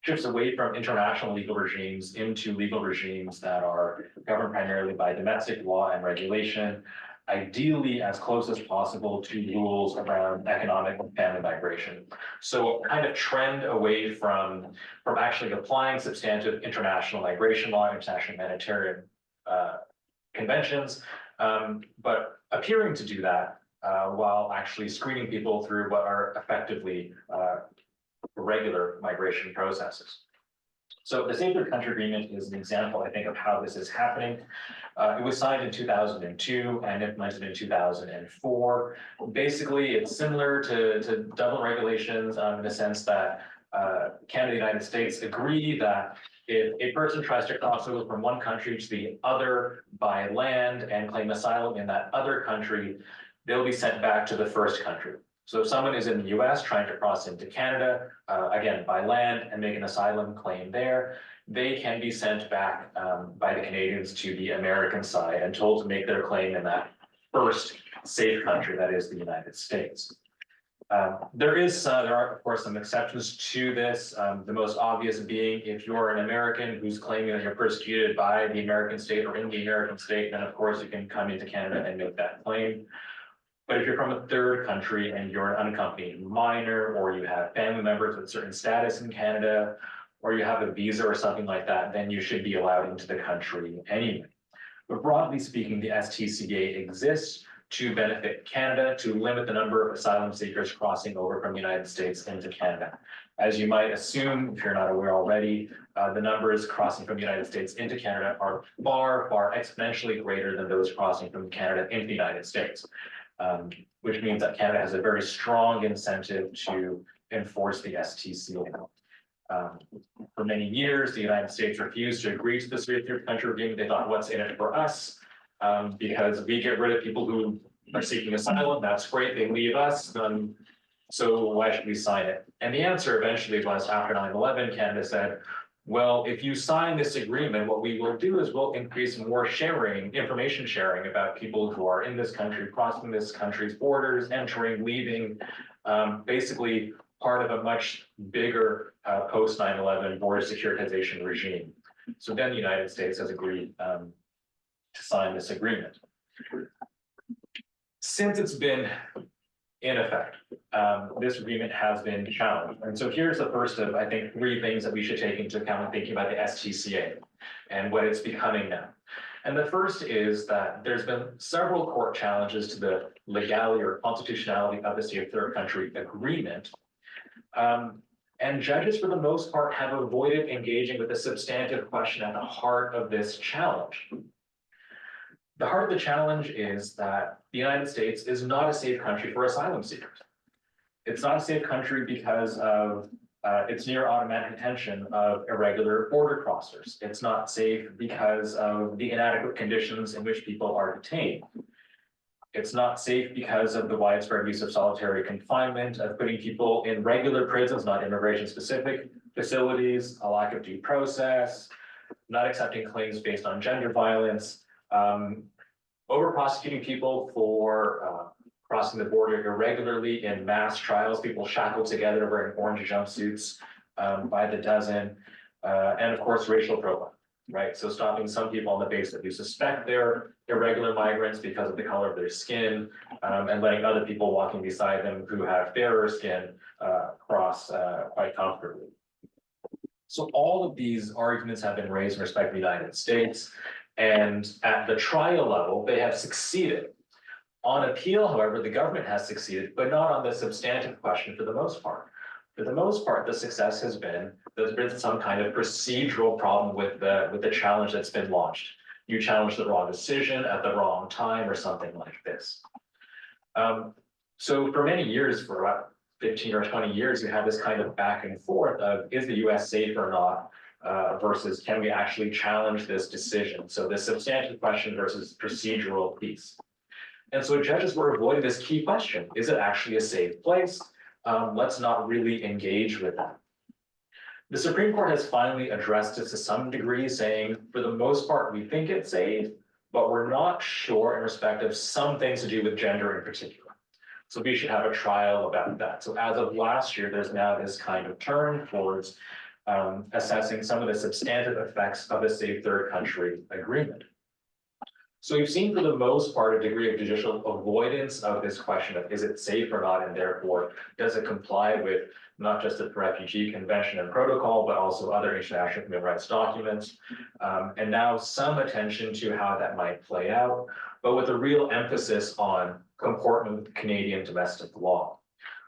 shifts away from international legal regimes into legal regimes that are governed primarily by domestic law and regulation, ideally as close as possible to rules around economic and family migration. So kind of trend away from actually applying substantive international migration law, international humanitarian conventions, but appearing to do that while actually screening people through what are effectively regular migration processes. So the Safe Third Country Agreement is an example, I think, of how this is happening. It was signed in 2002 and implemented in 2004. Basically, it's similar to Dublin regulations in the sense that Canada and the United States agree that if a person tries to cross over from one country to the other by land and claim asylum in that other country, they'll be sent back to the first country. So if someone is in the US trying to cross into Canada, again, by land and make an asylum claim there, they can be sent back by the Canadians to the American side and told to make their claim in that first safe country, that is the United States. There are, of course, some exceptions to this. The most obvious being if you're an American who's claiming that you're persecuted by the American state or in the American state, then of course you can come into Canada and make that claim. But if you're from a third country and you're an unaccompanied minor, or you have family members with certain status in Canada, or you have a visa or something like that, then you should be allowed into the country anyway. But broadly speaking, the STCA exists to benefit Canada, to limit the number of asylum seekers crossing over from the United States into Canada. As you might assume, if you're not aware already, the numbers crossing from the United States into Canada are far, far exponentially greater than those crossing from Canada into the United States. Which means that Canada has a very strong incentive to enforce the STCA. For many years, the United States refused to agree to the third country agreement. They thought, what's in it for us? Because we get rid of people who are seeking asylum, that's great, they leave us, so why should we sign it? And the answer eventually was, after 9/11, Canada said, well, if you sign this agreement, what we will do is we'll increase more sharing, information sharing about people who are in this country, crossing this country's borders, entering, leaving, basically part of a much bigger post 9/11 border securitization regime. So then the United States has agreed to sign this agreement. Since it's been in effect, this agreement has been challenged. And so here's the first of, I think, 3 things that we should take into account when thinking about the STCA and what it's becoming now. And the first is that there's been several court challenges to the legality or constitutionality of the Safe Third Country Agreement. And judges, for the most part, have avoided engaging with the substantive question at the heart of this challenge. The heart of the challenge is that the United States is not a safe country for asylum seekers. It's not a safe country because of its near automatic detention of irregular border crossers. It's not safe because of the inadequate conditions in which people are detained. It's not safe because of the widespread use of solitary confinement, of putting people in regular prisons, not immigration-specific facilities, a lack of due process, not accepting claims based on gender violence, over-prosecuting people for crossing the border irregularly in mass trials, people shackled together wearing orange jumpsuits by the dozen, and of course, racial profiling, right? So stopping some people on the basis that you suspect they're irregular migrants because of the color of their skin, and letting other people walking beside them who have fairer skin cross quite comfortably. So all of these arguments have been raised in respect to the United States. And at the trial level, they have succeeded. On appeal, however, the government has succeeded, but not on the substantive question for the most part. For the most part, the success has been there's been some kind of procedural problem with the challenge that's been launched. You challenged the wrong decision at the wrong time or something like this. So for many years, for about 15 or 20 years, you have this kind of back and forth of is the US safe or not? Versus can we actually challenge this decision? So the substantive question versus procedural piece. And so judges were avoiding this key question. Is it actually a safe place? Let's not really engage with that. The Supreme Court has finally addressed this to some degree, saying, for the most part, we think it's safe, but we're not sure in respect of some things to do with gender in particular. So we should have a trial about that. So as of last year, there's now this kind of turn towards assessing some of the substantive effects of the Safe Third Country Agreement. So we've seen for the most part a degree of judicial avoidance of this question of is it safe or not, and therefore does it comply with not just the Refugee Convention and Protocol, but also other international human rights documents. And now some attention to how that might play out, but with a real emphasis on comportment with Canadian domestic law.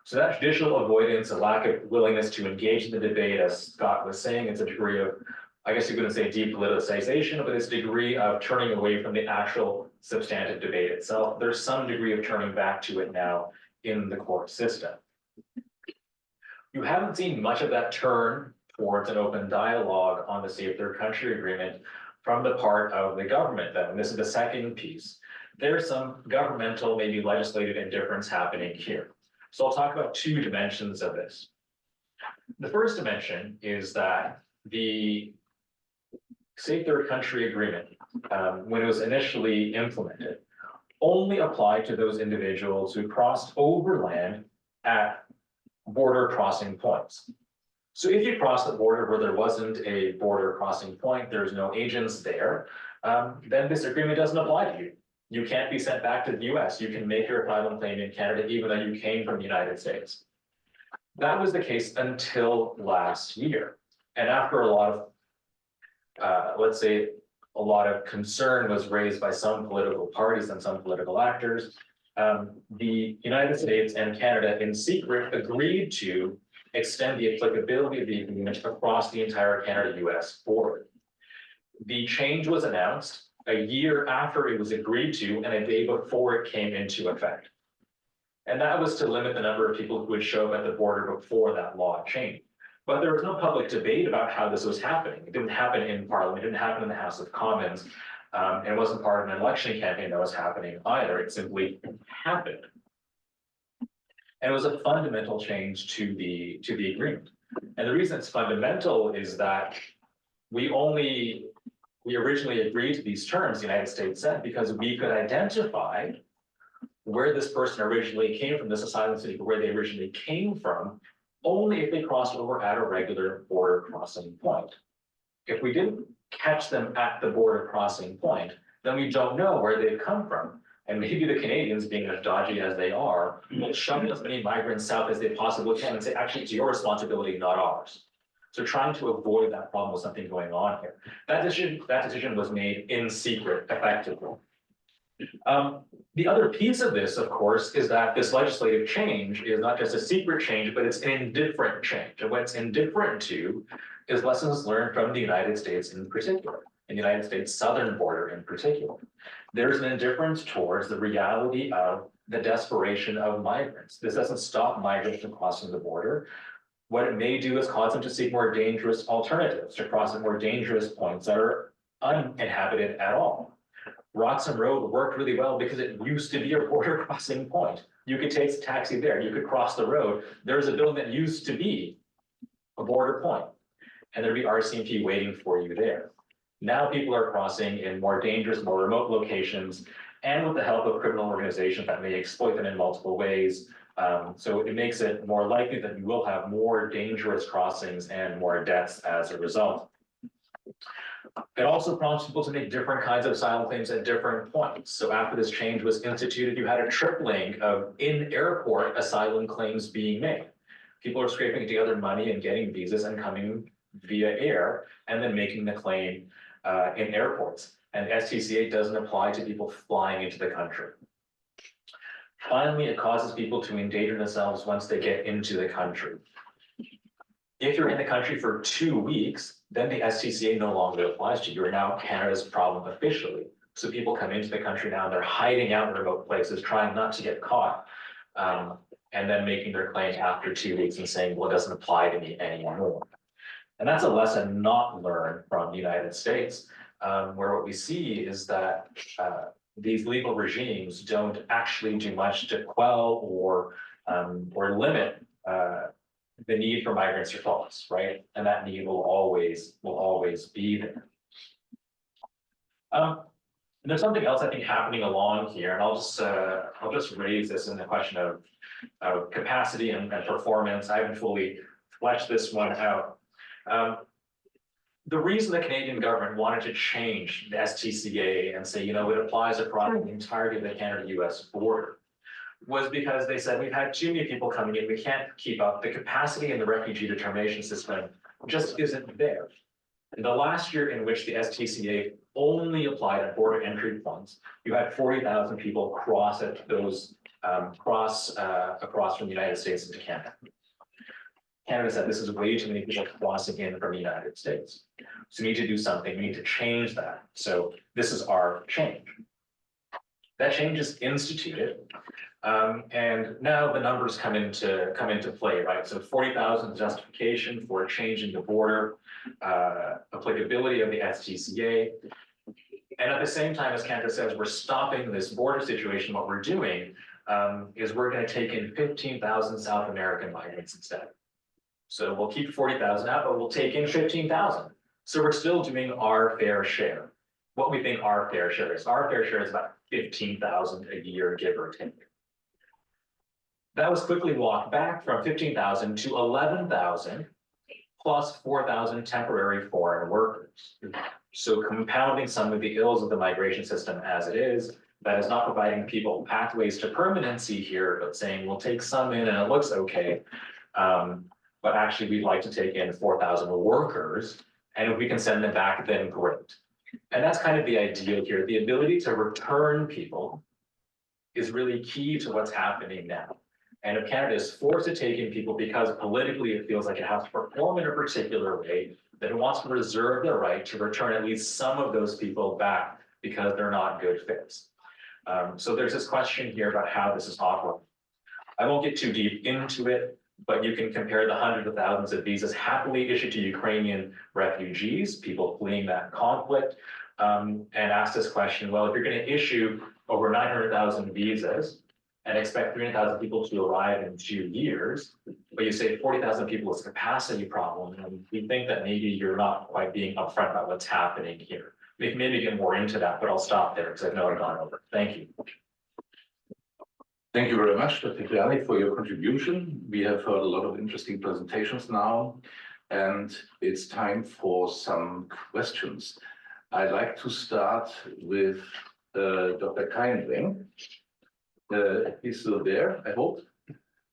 So that judicial avoidance, a lack of willingness to engage in the debate, as Scott was saying, it's a degree of I guess you couldn't say depoliticization, but this degree of turning away from the actual substantive debate itself. There's some degree of turning back to it now in the court system. You haven't seen much of that turn towards an open dialogue on the Safe Third Country Agreement from the part of the government, though, and this is the second piece. There's some governmental, maybe legislative indifference happening here. So I'll talk about two dimensions of this. The first dimension is that the Safe Third Country Agreement, when it was initially implemented, only applied to those individuals who crossed overland at border crossing points. So if you cross the border where there wasn't a border crossing point, there's no agents there, then this agreement doesn't apply to you. You can't be sent back to the US. You can make your asylum claim in Canada, even though you came from the United States. That was the case until last year. And after a lot of, let's say, a lot of concern was raised by some political parties and some political actors, the United States and Canada in secret agreed to extend the applicability of the agreement across the entire Canada-US border. The change was announced a year after it was agreed to and a day before it came into effect. And that was to limit the number of people who would show up at the border before that law changed. But there was no public debate about how this was happening. It didn't happen in Parliament, it didn't happen in the House of Commons. And it wasn't part of an election campaign that was happening either. It simply happened. And it was a fundamental change to the agreement. And the reason it's fundamental is that we originally agreed to these terms, the United States said, because we could identify where this person originally came from, this asylum seeker, where they originally came from, only if they crossed over at a regular border crossing point. If we didn't catch them at the border crossing point, then we don't know where they've come from. And maybe the Canadians, being as dodgy as they are, will shove as many migrants south as they possibly can and say, actually, it's your responsibility, not ours. So trying to avoid that problem was something going on here. That decision was made in secret, effectively. The other piece of this, of course, is that this legislative change is not just a secret change, but it's an indifferent change. And what it's indifferent to is lessons learned from the United States in particular, and the United States southern border in particular. There's an indifference towards the reality of the desperation of migrants. This doesn't stop migrants from crossing the border. What it may do is cause them to seek more dangerous alternatives, to cross at more dangerous points that are uninhabited at all. Roxham Road worked really well because it used to be a border crossing point. You could take a taxi there, you could cross the road. There's a building that used to be a border point, and there'd be RCMP waiting for you there. Now people are crossing in more dangerous, more remote locations, and with the help of criminal organizations that may exploit them in multiple ways. So it makes it more likely that you will have more dangerous crossings and more deaths as a result. It also prompts people to make different kinds of asylum claims at different points. So after this change was instituted, you had a tripling of in-airport asylum claims being made. People are scraping together money and getting visas and coming via air and then making the claim in airports. And STCA doesn't apply to people flying into the country. Finally, it causes people to endanger themselves once they get into the country. If you're in the country for 2 weeks, then the STCA no longer applies to you. You're now Canada's problem officially. So people come into the country now, they're hiding out in remote places, trying not to get caught, and then making their claim after 2 weeks and saying, well, it doesn't apply to me anymore. And that's a lesson not learned from the United States, where what we see is that these legal regimes don't actually do much to quell or limit the need for migrants to cross, right? And that need will always be there. And there's something else I think happening along here, and I'll just raise this in the question of capacity and performance. I haven't fully fleshed this one out. The reason the Canadian government wanted to change the STCA and say, you know, it applies across the entirety of the Canada-US border was because they said, we've had too many people coming in, we can't keep up. The capacity in the refugee determination system just isn't there. In the last year in which the STCA only applied at border entry points, you had 40,000 people cross at those across from the United States into Canada. Canada said this is way too many people crossing in from the United States. So we need to do something, we need to change that. So this is our change. That change is instituted. And now the numbers come into play, right? So 40,000 justification for a change in the border, applicability of the STCA. And at the same time, as Canada says, we're stopping this border situation. What we're doing is we're going to take in 15,000 South American migrants instead. So we'll keep 40,000 out, but we'll take in 15,000. So we're still doing our fair share. What we think our fair share is. Our fair share is about 15,000 a year, give or take. That was quickly walked back from 15,000 to 11,000 plus 4,000 temporary foreign workers. So compounding some of the ills of the migration system as it is, that is not providing people pathways to permanency here, but saying we'll take some in and it looks okay. But actually we'd like to take in 4,000 workers, and if we can send them back, then great. And that's kind of the ideal here. The ability to return people is really key to what's happening now. And if Canada is forced to take in people because politically it feels like it has to perform in a particular way, then it wants to reserve the right to return at least some of those people back because they're not good fits. So there's this question here about how this is operating. I won't get too deep into it, but you can compare the hundreds of thousands of visas happily issued to Ukrainian refugees, people fleeing that conflict, and ask this question, well, if you're going to issue over 900,000 visas and expect 300,000 people to arrive in 2 years, but you say 40,000 people is a capacity problem, and we think that maybe you're not quite being upfront about what's happening here. We can maybe get more into that, but I'll stop there because I know I've gone over. Thank you.
Thank you very much, Dr. Triani, for your contribution. We have heard a lot of interesting presentations now, and it's time for some questions. I'd like to start with Dr. Kainring. He's still there, I hope.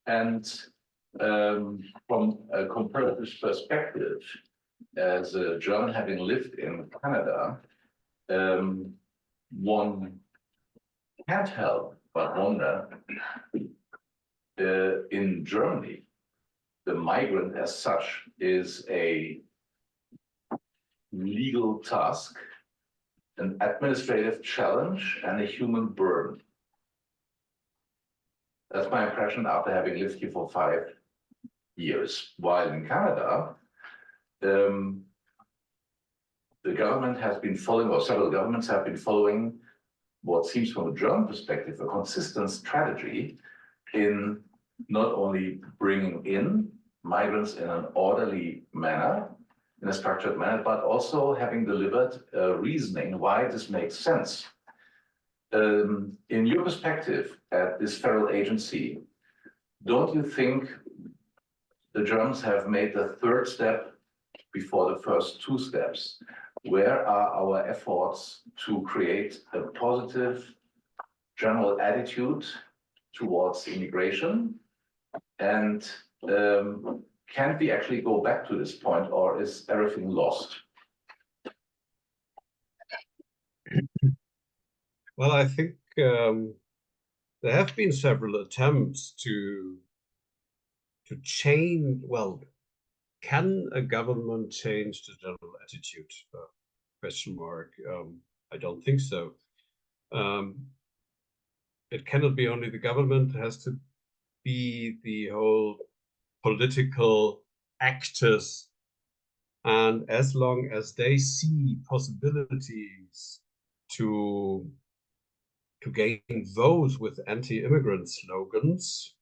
And from a comparative perspective, as a German having lived in Canada, one can't help but wonder, in Germany, the migrant as such is a legal task, an administrative challenge, and a human burden. That's my impression after having lived here for 5 years. While in Canada, the government has been following, or several governments have been following, what seems from a German perspective, a consistent strategy in not only bringing in migrants in an orderly manner, in a structured manner, but also having delivered reasoning why this makes sense. In your perspective at this federal agency, don't you think the Germans have made the third step before the first 2 steps? Where are our efforts to create a positive general attitude towards immigration? And can't we actually go back to this point, or is everything lost?
Well, I think there have been several attempts to change. Well, can a government change the general attitude? Question mark. I don't think so. It cannot be only the government. It has to be the whole political actors. And as long as they see possibilities to gain votes with anti-immigrant slogans,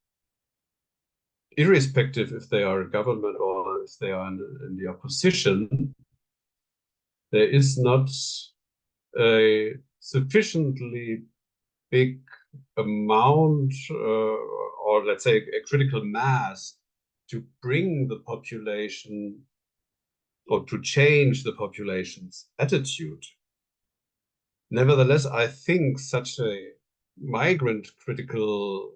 irrespective if they are a government or if they are in the opposition, there is not a sufficiently big amount, or let's say a critical mass, to bring the population or to change the population's attitude. Nevertheless, I think such a migrant critical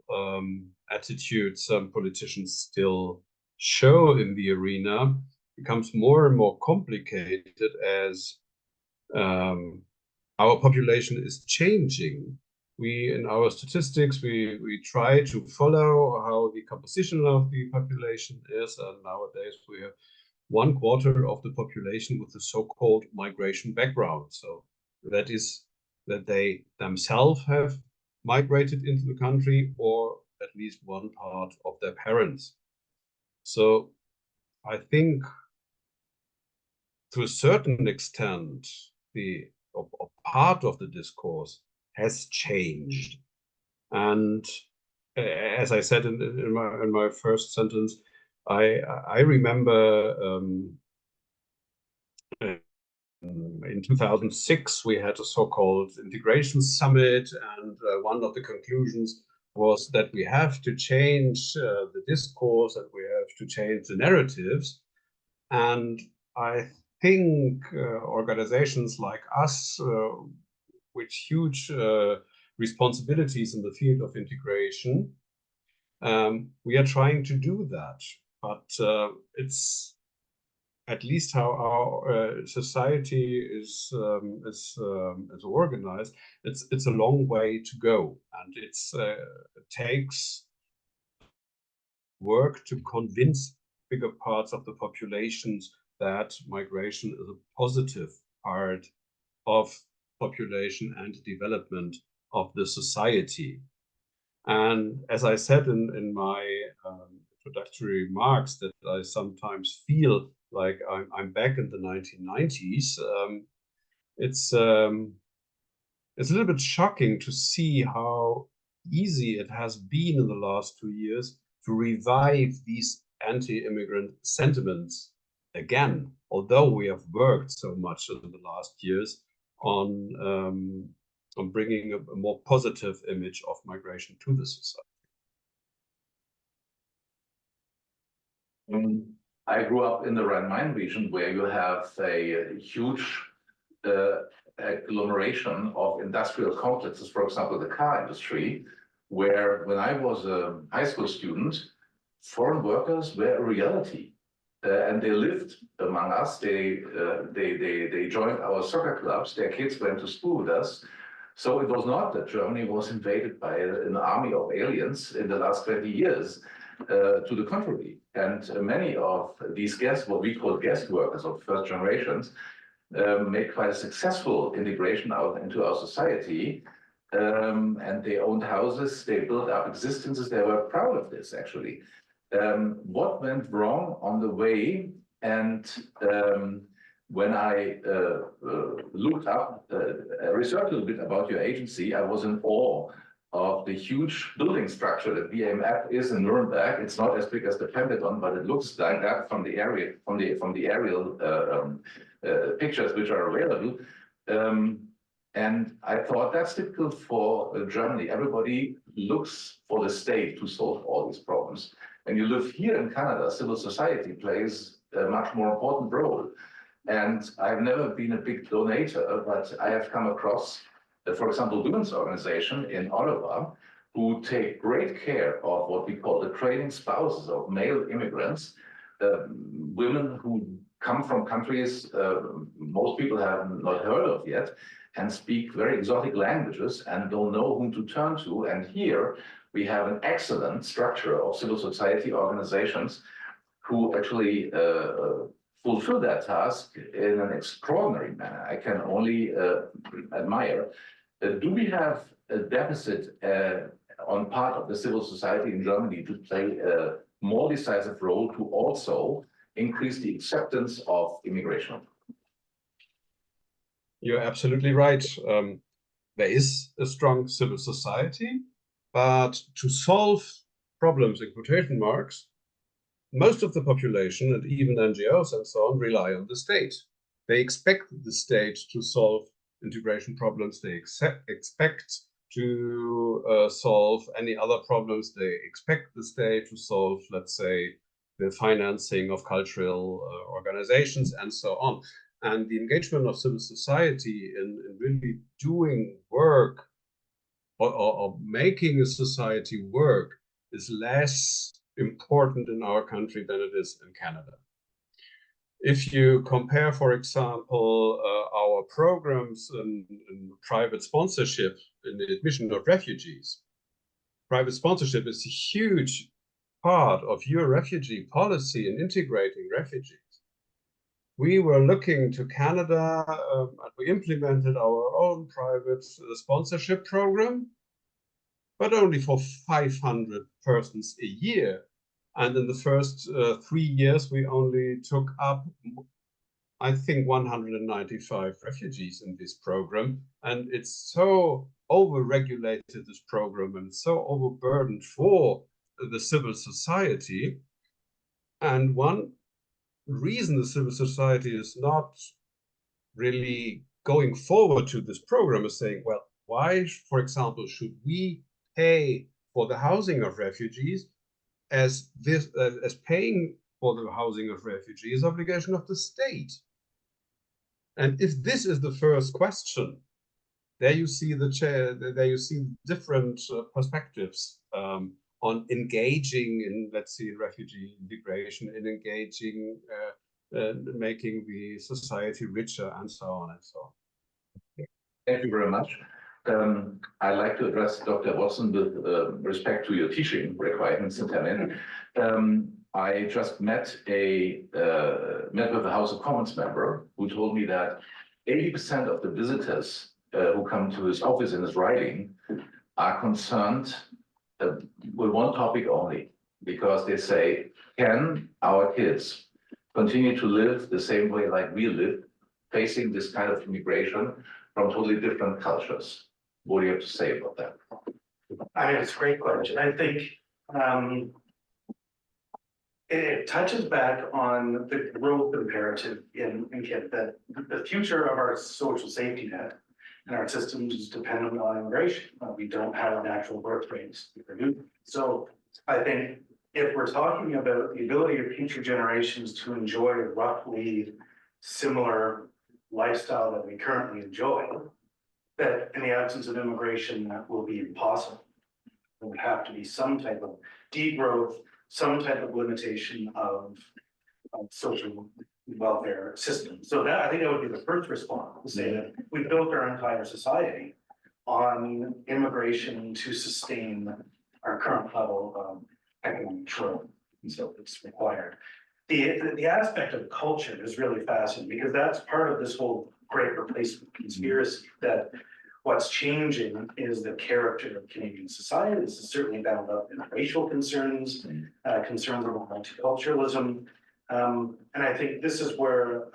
attitude some politicians still show in the arena becomes more and more complicated as our population is changing. We, in our statistics, we try to follow how the composition of the population is, and nowadays we have 1/4 of the population with the so-called migration background. So that is that they themselves have migrated into the country, or at least one part of their parents. So I think to a certain extent, the part of the discourse has changed. And as I said in my first sentence, I remember in 2006 we had a so-called integration summit, and one of the conclusions was that we have to change the discourse and we have to change the narratives. And I think organizations like us, with huge responsibilities in the field of integration, we are trying to do that. But it's at least how our society is organized. It's a long way to go, and it takes work to convince bigger parts of the populations that migration is a positive part of population and development of the society. And as I said in my introductory remarks, that I sometimes feel like I'm back in the 1990s. It's a little bit shocking to see how easy it has been in the last 2 years to revive these anti-immigrant sentiments again, although we have worked so much in the last years on bringing a more positive image of migration to the society.
I grew up in the Rhine-Main region, where you have a huge agglomeration of industrial complexes, for example, the car industry, where when I was a high school student, foreign workers were a reality. And they lived among us. They joined our soccer clubs. Their kids went to school with us. So it was not that Germany was invaded by an army of aliens in the last 20 years. To the contrary. And many of these guests, what we call guest workers of first generations, made quite a successful integration out into our society. And they owned houses, they built up existences, they were proud of this, actually. What went wrong on the way? And when I looked up, researched a little bit about your agency, I was in awe of the huge building structure that BAMF is in Nuremberg. It's not as big as the Pentagon, but it looks like that from the area, from the aerial pictures which are available. And I thought that's typical for Germany. Everybody looks for the state to solve all these problems. When you live here in Canada, civil society plays a much more important role. And I've never been a big donator, but I have come across, for example, women's organization in Ottawa, who take great care of what we call the trailing spouses of male immigrants, women who come from countries most people have not heard of yet, and speak very exotic languages and don't know whom to turn to. And here we have an excellent structure of civil society organizations who actually fulfill that task in an extraordinary manner. I can only admire. Do we have a deficit on part of the civil society in Germany to play a more decisive role to also increase the acceptance of immigration?
You're absolutely right. There is a strong civil society, but to solve problems in quotation marks, most of the population and even NGOs and so on rely on the state. They expect the state to solve integration problems. They expect to solve any other problems. They expect the state to solve, let's say, the financing of cultural organizations and so on. And the engagement of civil society in really doing work or making a society work is less important in our country than it is in Canada. if you compare, for example, our programs in private sponsorship in the admission of refugees, private sponsorship is a huge part of your refugee policy in integrating refugees. We were looking to Canada and we implemented our own private sponsorship program, but only for 500 persons a year. And in the first 3 years, we only took up, I think, 195 refugees in this program. And it's so over-regulated, this program, and so overburdened for the civil society. And one reason the civil society is not really going forward to this program is saying, well, why, for example, should we pay for the housing of refugees, as paying for the housing of refugees is obligation of the state? And if this is the first question, there you see different perspectives on engaging in, let's see, refugee integration, in engaging, making the society richer, and so on and so on.
Thank you very much. I'd like to address Dr. Watson with respect to your teaching requirements in Tamin. I just met with a House of Commons member who told me that 80% of the visitors who come to his office in his riding are concerned with one topic only, because they say, can our kids continue to live the same way like we live, facing this kind of immigration from totally different cultures? What do you have to say about that?
I mean, it's a great question. I think it touches back on the growth imperative in Canada, that the future of our social safety net and our systems is dependent on immigration. We don't have natural birth rates. So I think if we're talking about the ability of future generations to enjoy a roughly similar lifestyle that we currently enjoy, that in the absence of immigration, that will be impossible. There would have to be some type of degrowth, some type of limitation of social welfare system. So that, I think that would be the first response, to say that we built our entire society on immigration to sustain our current level of economic growth. And so it's required. The aspect of culture is really fascinating, because that's part of this whole great replacement conspiracy, that what's changing is the character of Canadian society. This is certainly bound up in racial concerns, concerns about multiculturalism. And I think this is where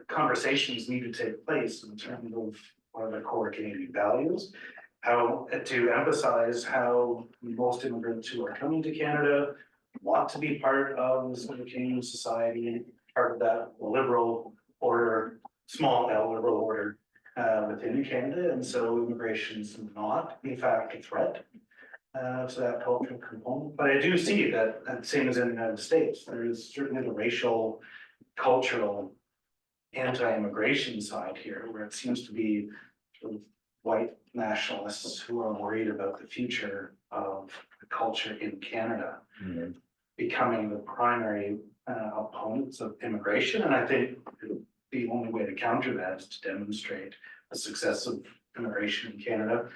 conversations need to take place in terms of what are the core Canadian values, how to emphasize how most immigrants who are coming to Canada want to be part of the Canadian society, part of that liberal order, small L liberal order within Canada. And so immigration is not, in fact, a threat to that cultural component. But I do see that, same as in the United States, there is certainly the racial, cultural, anti-immigration side here, where it seems to be sort of white nationalists who are worried about the future of the culture in Canada becoming the primary opponents of immigration. And I think the only way to counter that is to demonstrate the success of immigration in Canada,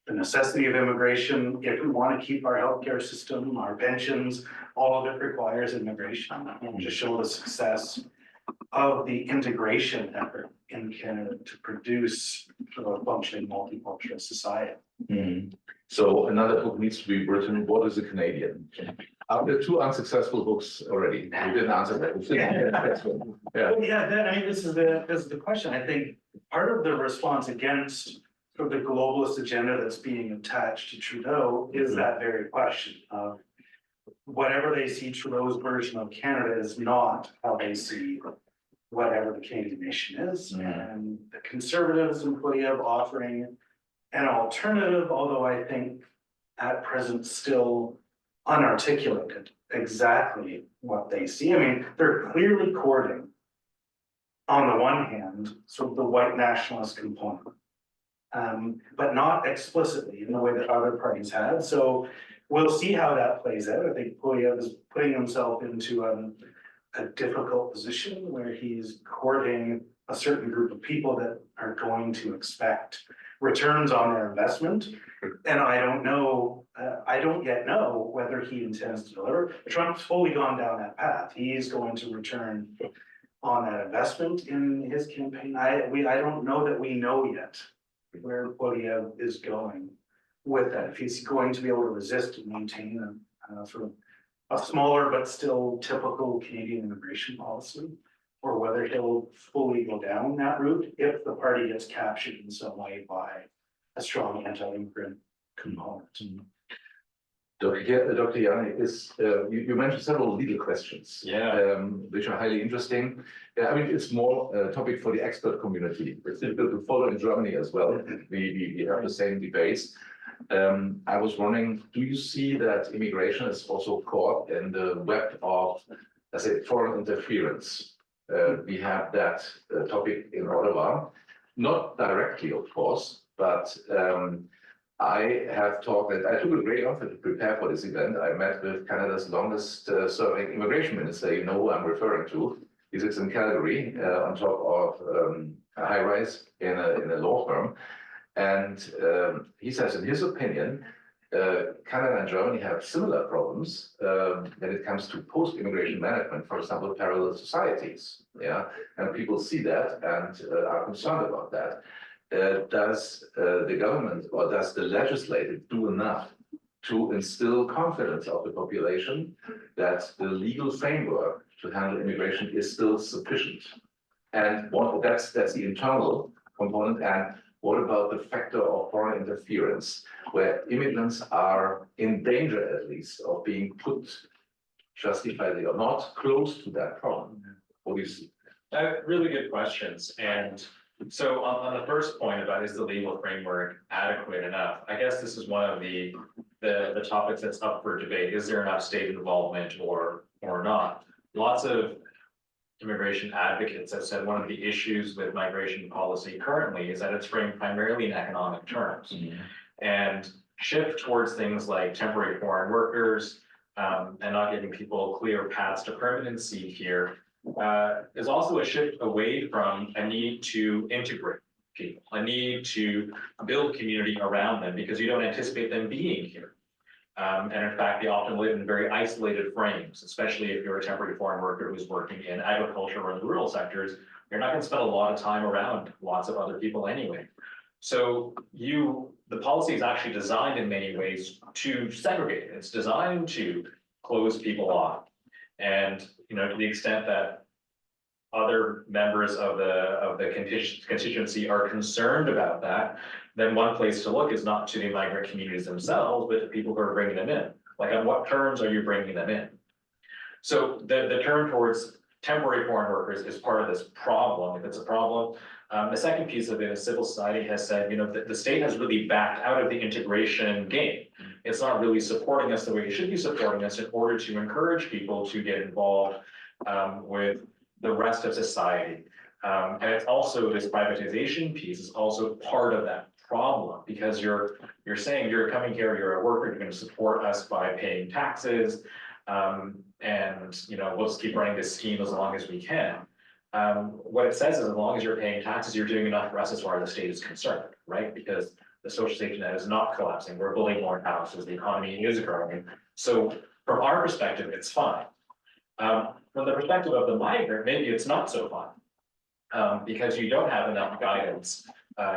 the necessity of immigration. If we want to keep our healthcare system, our pensions, all of it requires immigration, and to show the success of the integration effort in Canada to produce sort of a functioning multicultural society.
So another book needs to be written. What is a Canadian? After 2 unsuccessful books already, you didn't answer that.
Well, I mean, this is the question. I think part of the response against sort of the globalist agenda that's being attached to Trudeau is that very question of whatever they see Trudeau's version of Canada is not how they see whatever the Canadian nation is. And the Conservatives and Poilievre offering an alternative, although I think at present still unarticulated exactly what they see. I mean, they're clearly courting, on the one hand, sort of the white nationalist component, but not explicitly in the way that other parties have. So we'll see how that plays out. I think Poilievre is putting himself into a difficult position where he's courting a certain group of people that are going to expect returns on their investment. And I don't know, I don't yet know whether he intends to deliver. Trump's fully gone down that path. He's going to return on that investment in his campaign. I don't know that we know yet where Polyev is going with that. If he's going to be able to resist and maintain a sort of a smaller but still typical Canadian immigration policy, or whether he'll fully go down that route if the party gets captured in some way by a strong anti-immigrant component.
Dr. Yanni, you mentioned several legal questions, which are highly interesting. I mean, it's more a topic for the expert community. It's difficult to follow in Germany as well. We have the same debates. I was wondering, do you see that immigration is also caught in the web of, let's say, foreign interference? We have that topic in Ottawa, not directly, of course, but I have talked, and I took a great effort to prepare for this event. I met with Canada's longest serving immigration minister, you know who I'm referring to. He sits in Calgary on top of a high rise in a law firm. And he says, in his opinion, Canada and Germany have similar problems when it comes to post-immigration management, for example, parallel societies. Yeah, and people see that and are concerned about that. Does the government or does the legislature do enough to instill confidence of the population that the legal framework to handle immigration is still sufficient? And that's the internal component. And what about the factor of foreign interference, where immigrants are in danger, at least, of being put, justifiably or not, close to that problem? What do you see?
Really good questions. And so on the first point about is the legal framework adequate enough, I guess this is one of the topics that's up for debate. Is there enough state involvement or not? Lots of immigration advocates have said one of the issues with migration policy currently is that it's framed primarily in economic terms. And shift towards things like temporary foreign workers and not giving people clear paths to permanency here is also a shift away from a need to integrate people, a need to build community around them because you don't anticipate them being here. And in fact, they often live in very isolated frames, especially if you're a temporary foreign worker who's working in agriculture or in the rural sectors. You're not going to spend a lot of time around lots of other people anyway. So the policy is actually designed in many ways to segregate. It's designed to close people off. And to the extent that other members of the constituency are concerned about that, then one place to look is not to the migrant communities themselves, but to people who are bringing them in. Like, on what terms are you bringing them in? So the turn towards temporary foreign workers is part of this problem, if it's a problem. The second piece of it is civil society has said, that the state has really backed out of the integration game. It's not really supporting us the way it should be supporting us in order to encourage people to get involved with the rest of society. And it's also, this privatization piece is also part of that problem, because you're saying you're coming here, you're a worker, you're going to support us by paying taxes, and we'll just keep running this scheme as long as we can. What it says is, as long as you're paying taxes, you're doing enough for us as far as the state is concerned, right? Because the social safety net is not collapsing. We're building more houses. The economy is growing. So from our perspective, it's fine. From the perspective of the migrant, maybe it's not so fine, because you don't have enough guidance.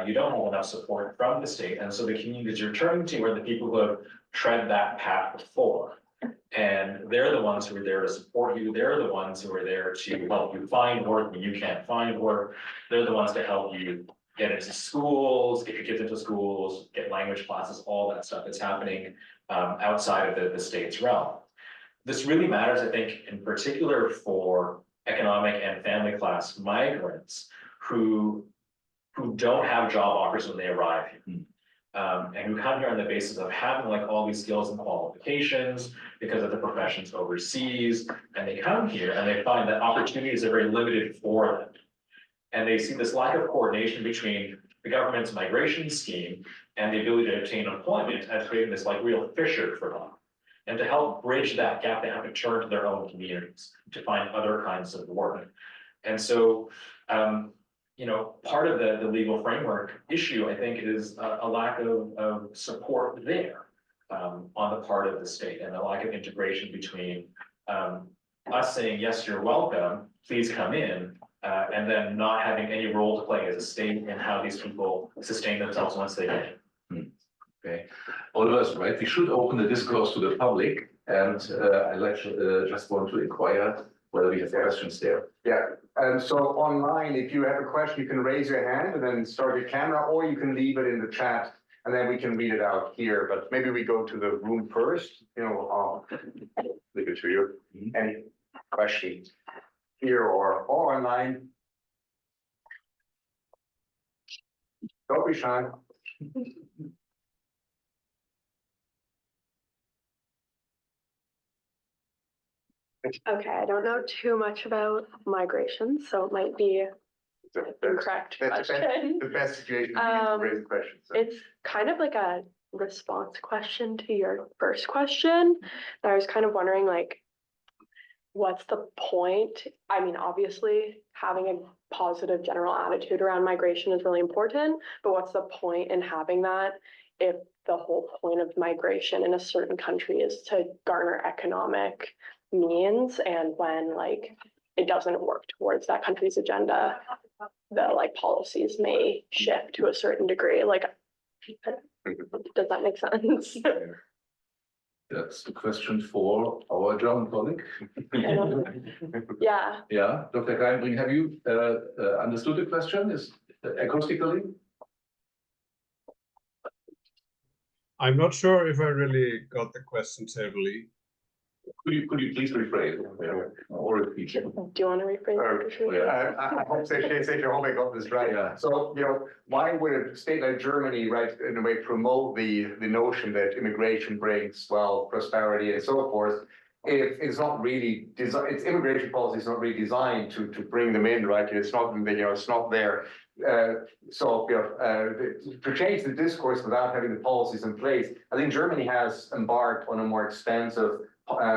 You don't have enough support from the state. And so the communities you're turning to are the people who have tread that path before. And they're the ones who are there to support you. They're the ones who are there to help you find work when you can't find work. They're the ones to help you get into schools, get your kids into schools, get language classes, all that stuff that's happening outside of the state's realm. This really matters, I think, in particular for economic and family class migrants who don't have job offers when they arrive here. And who come here on the basis of having like all these skills and qualifications because of the professions overseas, and they come here and they find that opportunities are very limited for them. And they see this lack of coordination between the government's migration scheme and the ability to obtain employment as creating this like real fissure for them. And to help bridge that gap, they have to turn to their own communities to find other kinds of work. And so, you know, part of the legal framework issue, I think, is a lack of support there on the part of the state, and a lack of integration between us saying, yes, you're welcome, please come in, and then not having any role to play as a state in how these people sustain themselves once they get in.
Okay, all of us, right? We should open the discourse to the public, and just want to inquire whether we have questions there.
Yeah, and so online, if you have a question, you can raise your hand and then start your camera, or you can leave it in the chat, and then we can read it out here. But maybe we go to the room first. You know, I'll leave it to you. Any questions here or online? Don't be shy.
Okay, I don't know too much about migration, so it might be an incorrect question.
The best situation to raise questions. So.
It's kind of like a response question to your first question. And I was kind of wondering, like, what's the point? I mean, obviously, having a positive general attitude around migration is really important, but what's the point in having that if the whole point of migration in a certain country is to garner economic means, and when like it doesn't work towards that country's agenda, the like policies may shift to a certain degree. Like, does that make sense?
That's the question for our German colleague.
Yeah.
Yeah, Dr. Kleinbring, have you understood the question? Is acoustically?
I'm not sure if I really got the question terribly.
Could you please rephrase or repeat?
Do you want to rephrase?
I hope I hope I got this right.
Yeah.
So, you know, why would a state like Germany, right, in a way promote the notion that immigration brings, well, prosperity and so forth, if it's not really designed, its immigration policy is not really designed to bring them in, right? It's not, you know, it's not there. So, you know, to change the discourse without having the policies in place, I think Germany has embarked on a more expansive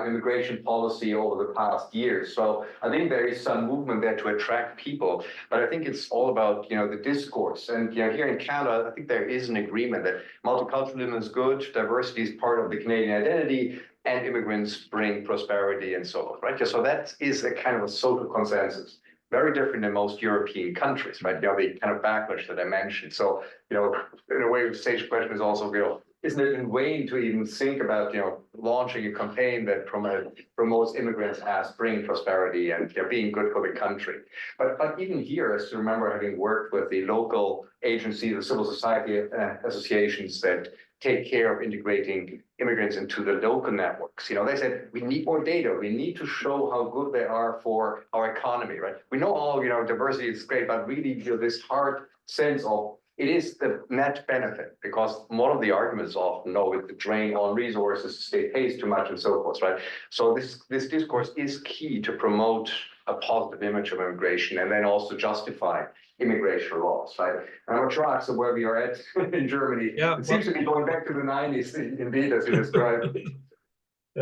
immigration policy over the past years. So I think there is some movement there to attract people, but I think it's all about, you know, the discourse. And, you know, here in Canada, I think there is an agreement that multiculturalism is good, diversity is part of the Canadian identity, and immigrants bring prosperity and so on, right? So that is a kind of a social consensus. Very different than most European countries, right? You know, the kind of backlash that I mentioned. So, you know, in a way, the stage question is also, you know, isn't it in vain to even think about, you know, launching a campaign that promotes immigrants as bringing prosperity and, you know, being good for the country? But even here, as to remember, having worked with the local agencies, the civil society associations that take care of integrating immigrants into the local networks. You know, they said, we need more data. We need to show how good they are for our economy, right? We know all, you know, diversity is great, but really, you know, this hard sense of it is the net benefit, because one of the arguments often, no, with the drain on resources, the state pays too much and so forth, right? So this discourse is key to promote a positive image of immigration and then also justify immigration laws, right? And I'm not sure actually where we are at in Germany.
Yeah,
it seems to be going back to the 90s, indeed, as you described.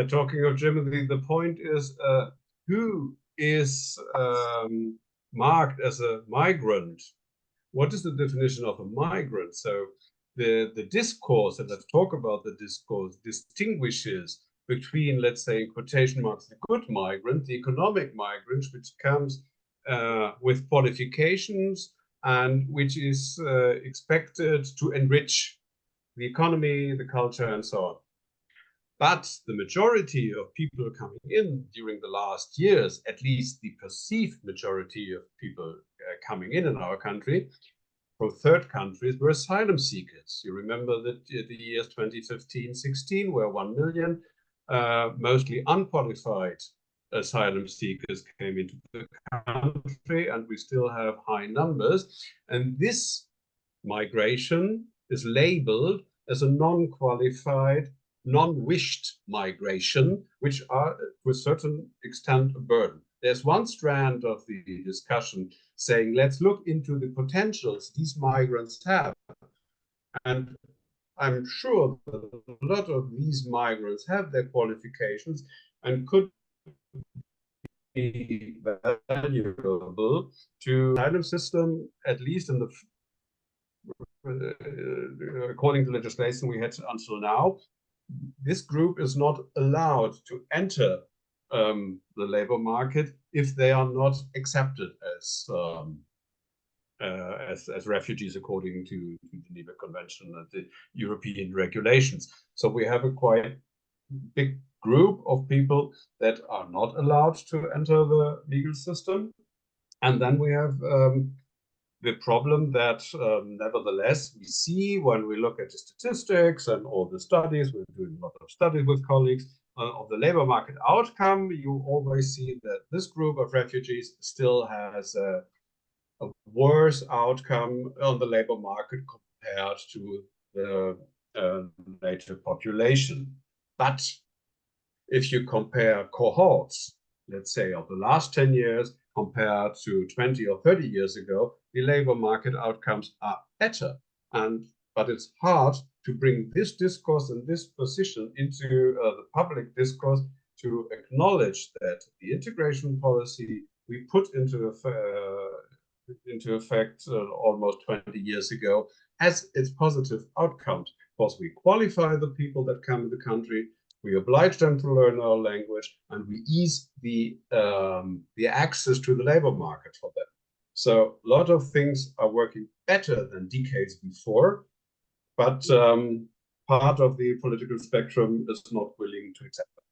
Talking of Germany, the point is who is marked as a migrant? What is the definition of a migrant? So the discourse, and let's talk about the discourse, distinguishes between, let's say, in quotation marks, the good migrant, the economic migrant, which comes with qualifications and which is expected to enrich the economy, the culture, and so on. But the majority of people coming in during the last years, at least the perceived majority of people coming in our country from third countries, were asylum seekers. You remember that the years 2015-16 were 1 million, mostly unqualified asylum seekers came into the country, and we still have high numbers. And this migration is labeled as a non-qualified, non-wished migration, which are to a certain extent a burden. There's one strand of the discussion saying, let's look into the potentials these migrants have. And I'm sure that a lot of these migrants have their qualifications and could be valuable to the asylum system, at least in the according to legislation we had until now. This group is not allowed to enter the labor market if they are not accepted as refugees according to the Geneva Convention and the European regulations. So we have a quite big group of people that are not allowed to enter the legal system. And then we have the problem that nevertheless we see when we look at the statistics and all the studies, we're doing a lot of studies with colleagues of the labor market outcome, you always see that this group of refugees still has a worse outcome on the labor market compared to the native population. But if you compare cohorts, let's say of the last 10 years compared to 20 or 30 years ago, the labor market outcomes are better. But it's hard to bring this discourse and this position into the public discourse to acknowledge that the integration policy we put into effect almost 20 years ago has its positive outcomes, because we qualify the people that come to the country, we oblige them to learn our language, and we ease the access to the labor market for them. So a lot of things are working better than decades before, but part of the political spectrum is not willing to accept that.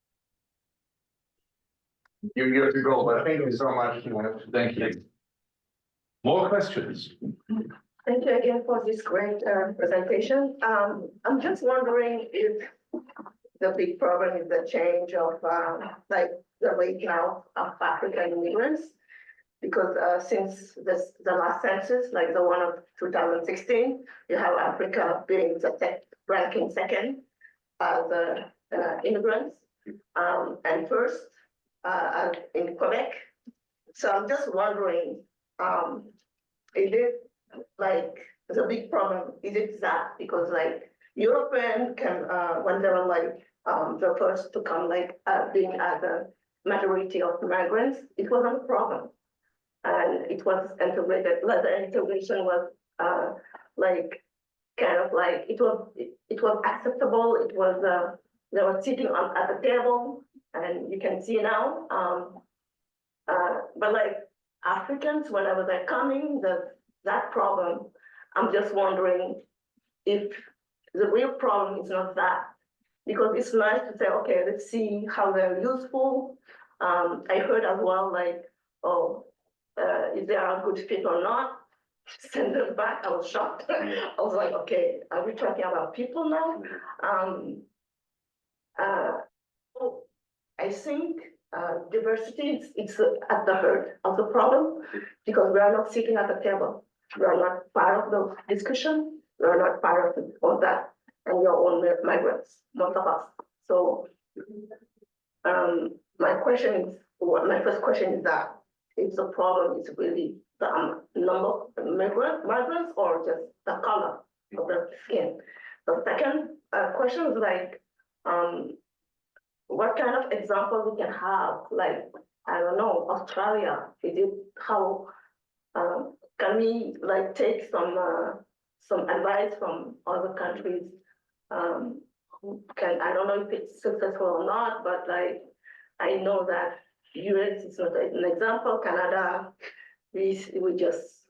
You have to go, but thank you so much.
Thank you. More questions?
Thank you again for this great presentation. I'm just wondering if the big problem is the change of like the rate now of African immigrants, because since the last census, like the one of 2016, you have Africa being ranking second as immigrants, and first in Quebec. So I'm just wondering, is it like the big problem? Is it that because like European can when they were like the first to come, like being as a majority of migrants, it wasn't a problem, and it was integrated. Like the integration was like kind of like it was acceptable. It was they were sitting at the table, and you can see now. But like Africans, whenever they're coming, that problem, I'm just wondering if the real problem is not that, because it's nice to say, okay, let's see how they're useful. I heard as well, like, oh, if they are a good fit or not, send them back. I was shocked. I was like, okay, are we talking about people now? I think diversity it's at the heart of the problem, because we are not sitting at the table. We are not part of the discussion. We are not part of that. And we are all migrants, most of us. So my first question is that if the problem is really the number of migrants or just the color of the skin. The second question is like, what kind of example we can have? Like, I don't know, Australia. Is it how can we like take some advice from other countries? I don't know if it's successful or not, but like I know that US is not an example. Canada, we just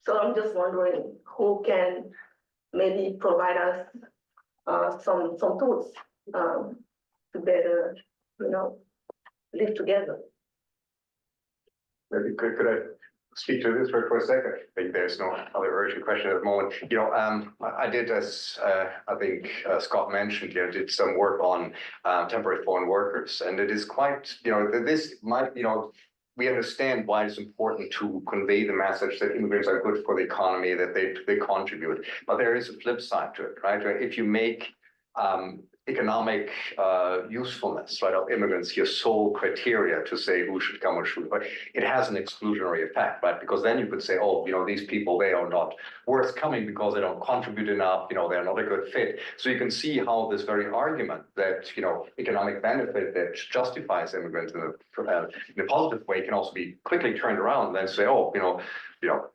So I'm just wondering who can maybe provide us some tools to better, live together.
Maybe could I speak to this for a second? I think there's no other urgent question at the moment. I did, as I think Scott mentioned, did some work on temporary foreign workers, and it is quite, this might, we understand why it's important to convey the message that immigrants are good for the economy, that they contribute. But there is a flip side to it, right? If you make economic usefulness, right, of immigrants, your sole criteria to say who should come or should, but it has an exclusionary effect, right? Because then you could say, oh, these people, they are not worth coming because they don't contribute enough, they're not a good fit. So you can see how this very argument that, economic benefit that justifies immigrants in a positive way can also be quickly turned around and then say, oh,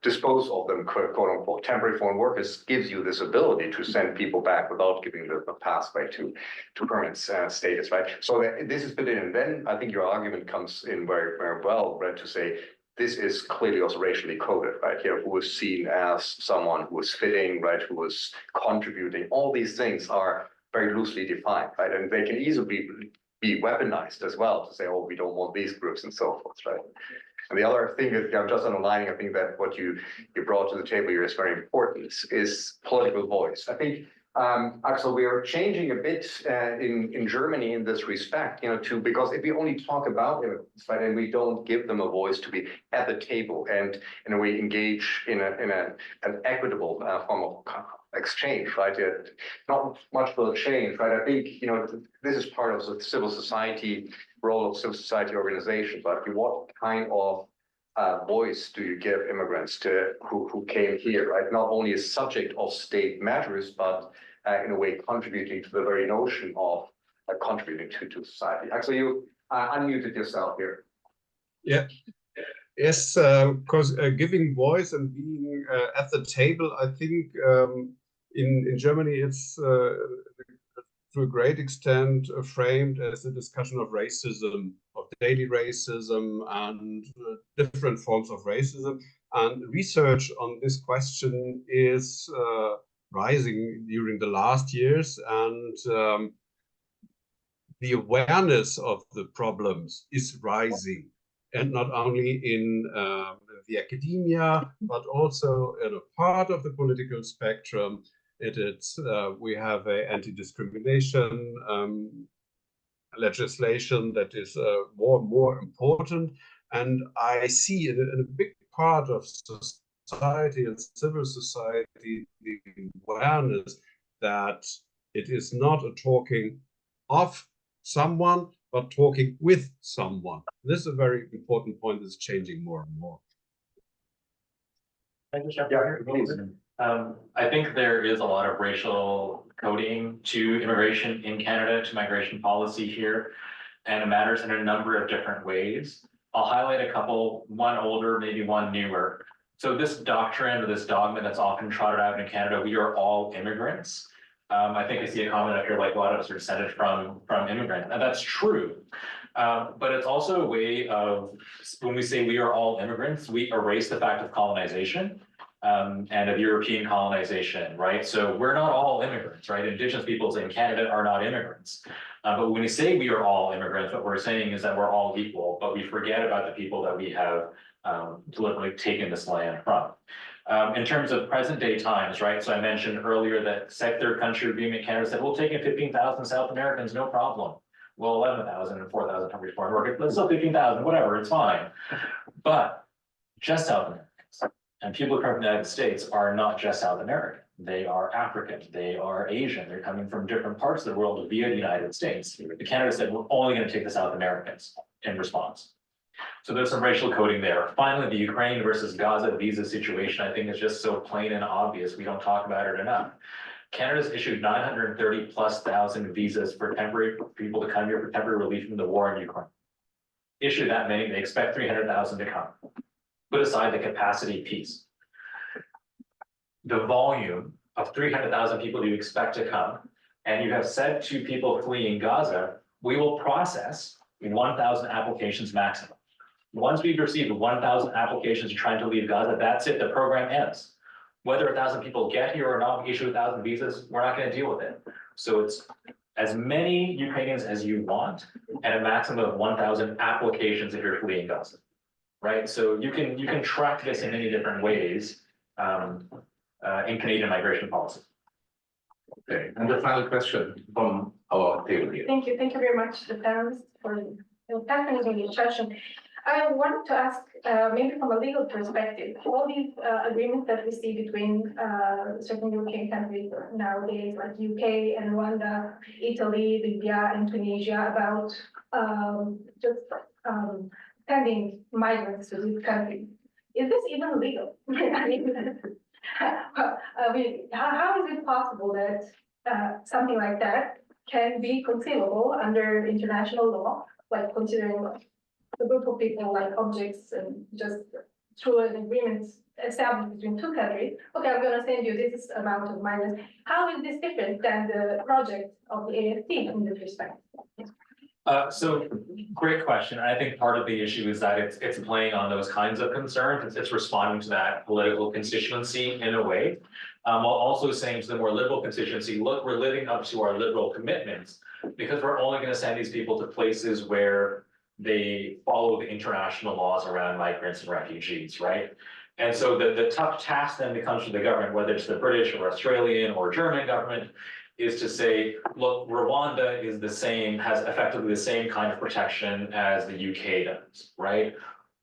dispose of them, quote unquote, temporary foreign workers gives you this ability to send people back without giving them a pathway to permanent status, right? So this is fit in. And then I think your argument comes in very, very well, right, to say this is clearly also racially coded, right? Here, who was seen as someone who was fitting, right, who was contributing. All these things are very loosely defined, right? And they can easily be weaponized as well to say, oh, we don't want these groups and so forth, right? And the other thing is, I'm just underlining, I think that what you brought to the table here is very important, is political voice. I think, Axel, we are changing a bit in Germany in this respect, because if we only talk about immigrants, right, and we don't give them a voice to be at the table and in a way engage in an equitable form of exchange, right? Not much will change, right? I think, this is part of the civil society role of civil society organization, but what kind of voice do you give immigrants to who came here, right? Not only as subject of state matters, but in a way contributing to the very notion of contributing to society. Actually, you unmuted yourself here.
Yeah. Yes, because giving voice and being at the table, I think in Germany it's to a great extent framed as a discussion of racism, of daily racism and different forms of racism. And research on this question is rising during the last years, and the awareness of the problems is rising. And not only in the academia, but also in a part of the political spectrum. We have an anti-discrimination legislation that is more and more important. And I see in a big part of society and civil society the awareness that it is not a talking of someone, but talking with someone. This is a very important point that's changing more and more.
Thank you, Chef. I think there is a lot of racial coding to immigration in Canada, to migration policy here, and it matters in a number of different ways. I'll highlight a couple, one older, maybe one newer. So this doctrine or this dogma that's often trotted out in Canada, we are all immigrants. I think I see a comment up here like a lot of us are descended from immigrants, and that's true. But it's also a way of, when we say we are all immigrants, we erase the fact of colonization and of European colonization, right? So we're not all immigrants, right? Indigenous peoples in Canada are not immigrants. But when we say we are all immigrants, what we're saying is that we're all equal, but we forget about the people that we have deliberately taken this land from. In terms of present day times, right? So I mentioned earlier that third country agreement Canada said, we'll take in 15,000 South Americans, no problem. Well, 11,000 and 4,000 temporary foreign workers, but still 15,000, whatever, it's fine. But just South Americans and people who come from the United States are not just South American. They are African, they are Asian, they're coming from different parts of the world via the United States. The Canada said, we're only going to take the South Americans in response. So there's some racial coding there. Finally, the Ukraine versus Gaza visa situation, I think is just so plain and obvious. We don't talk about it enough. Canada's issued 930,000+ visas for people to come here for temporary relief from the war in Ukraine. Issue that many, they expect 300,000 to come. Put aside the capacity piece. The volume of 300,000 people you expect to come, and you have said to people fleeing Gaza, we will process 1,000 applications maximum. Once we've received 1,000 applications trying to leave Gaza, that's it, the program ends. Whether 1,000 people get here or not, we issue 1,000 visas, we're not going to deal with it. So it's as many Ukrainians as you want, and a maximum of 1,000 applications if you're fleeing Gaza, right? So you can track this in many different ways in Canadian migration policy.
Okay, and the final question from our table here.
Thank you very much, the panelists, for the fascinating discussion. I wanted to ask, maybe from a legal perspective, all these agreements that we see between certain European countries nowadays, like UK and Rwanda, Italy, Libya, and Tunisia, about just sending migrants to these countries. Is this even legal? I mean, how is it possible that something like that can be conceivable under international law, like considering the group of people like objects and just through an agreement established between two countries? Okay, I'm going to send you this amount of migrants. How is this different than the project of the AFT in this respect?
So great question. I think part of the issue is that it's playing on those kinds of concerns. It's responding to that political constituency in a way, while also saying to the more liberal constituency, look, we're living up to our liberal commitments because we're only going to send these people to places where they follow the international laws around migrants and refugees, right? And so the tough task then becomes for the government, whether it's the British or Australian or German government, is to say, look, Rwanda is the same, has effectively the same kind of protection as the UK does, right?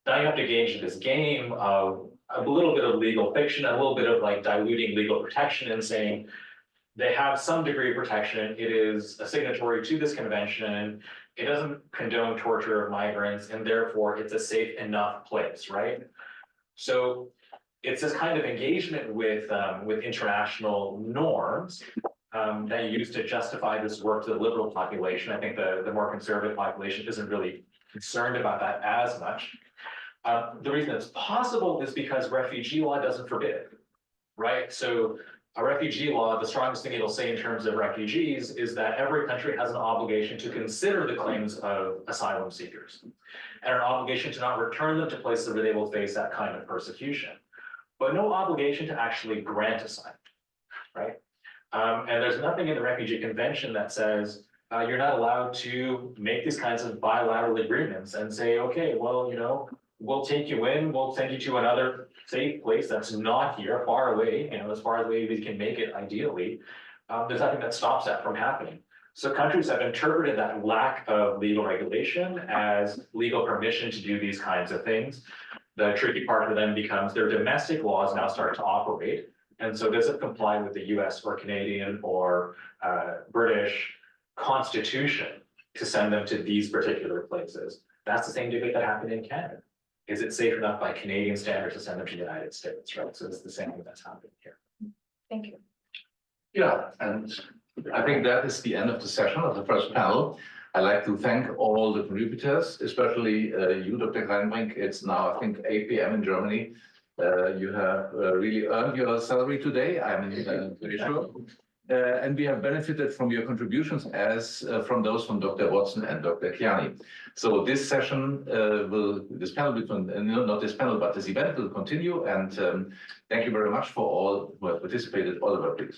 Now you have to engage in this game of a little bit of legal fiction, a little bit of like diluting legal protection and saying they have some degree of protection. It is a signatory to this convention. It doesn't condone torture of migrants, and therefore it's a safe enough place, right? So it's this kind of engagement with international norms that you use to justify this work to the liberal population. I think the more conservative population isn't really concerned about that as much. The reason it's possible is because refugee law doesn't forbid it, right? So a refugee law, the strongest thing it'll say in terms of refugees is that every country has an obligation to consider the claims of asylum seekers and an obligation to not return them to places where they will face that kind of persecution, but no obligation to actually grant asylum, right? And there's nothing in the Refugee Convention that says you're not allowed to make these kinds of bilateral agreements and say, okay, well, you know, we'll take you in, we'll send you to another safe place that's not here, far away, you know, as far away as we can make it ideally. There's nothing that stops that from happening. So countries have interpreted that lack of legal regulation as legal permission to do these kinds of things. The tricky part for them becomes their domestic laws now start to operate. And so does it comply with the US or Canadian or British constitution to send them to these particular places? That's the same debate that happened in Canada. Is it safe enough by Canadian standards to send them to the United States, right? So it's the same thing that's happening here.
Thank you.
Yeah, and I think that is the end of the session of the first panel. I'd like to thank all the contributors, especially you, Dr. Kleinbrink. It's now, I think, 8 p.m. in Germany. You have really earned your salary today, I'm very sure. And we have benefited from your contributions as from those from Dr. Watson and Dr. Chiani. So this session this panel will, not this panel, but this event will continue. And thank you very much for all who have participated. Oliver, please.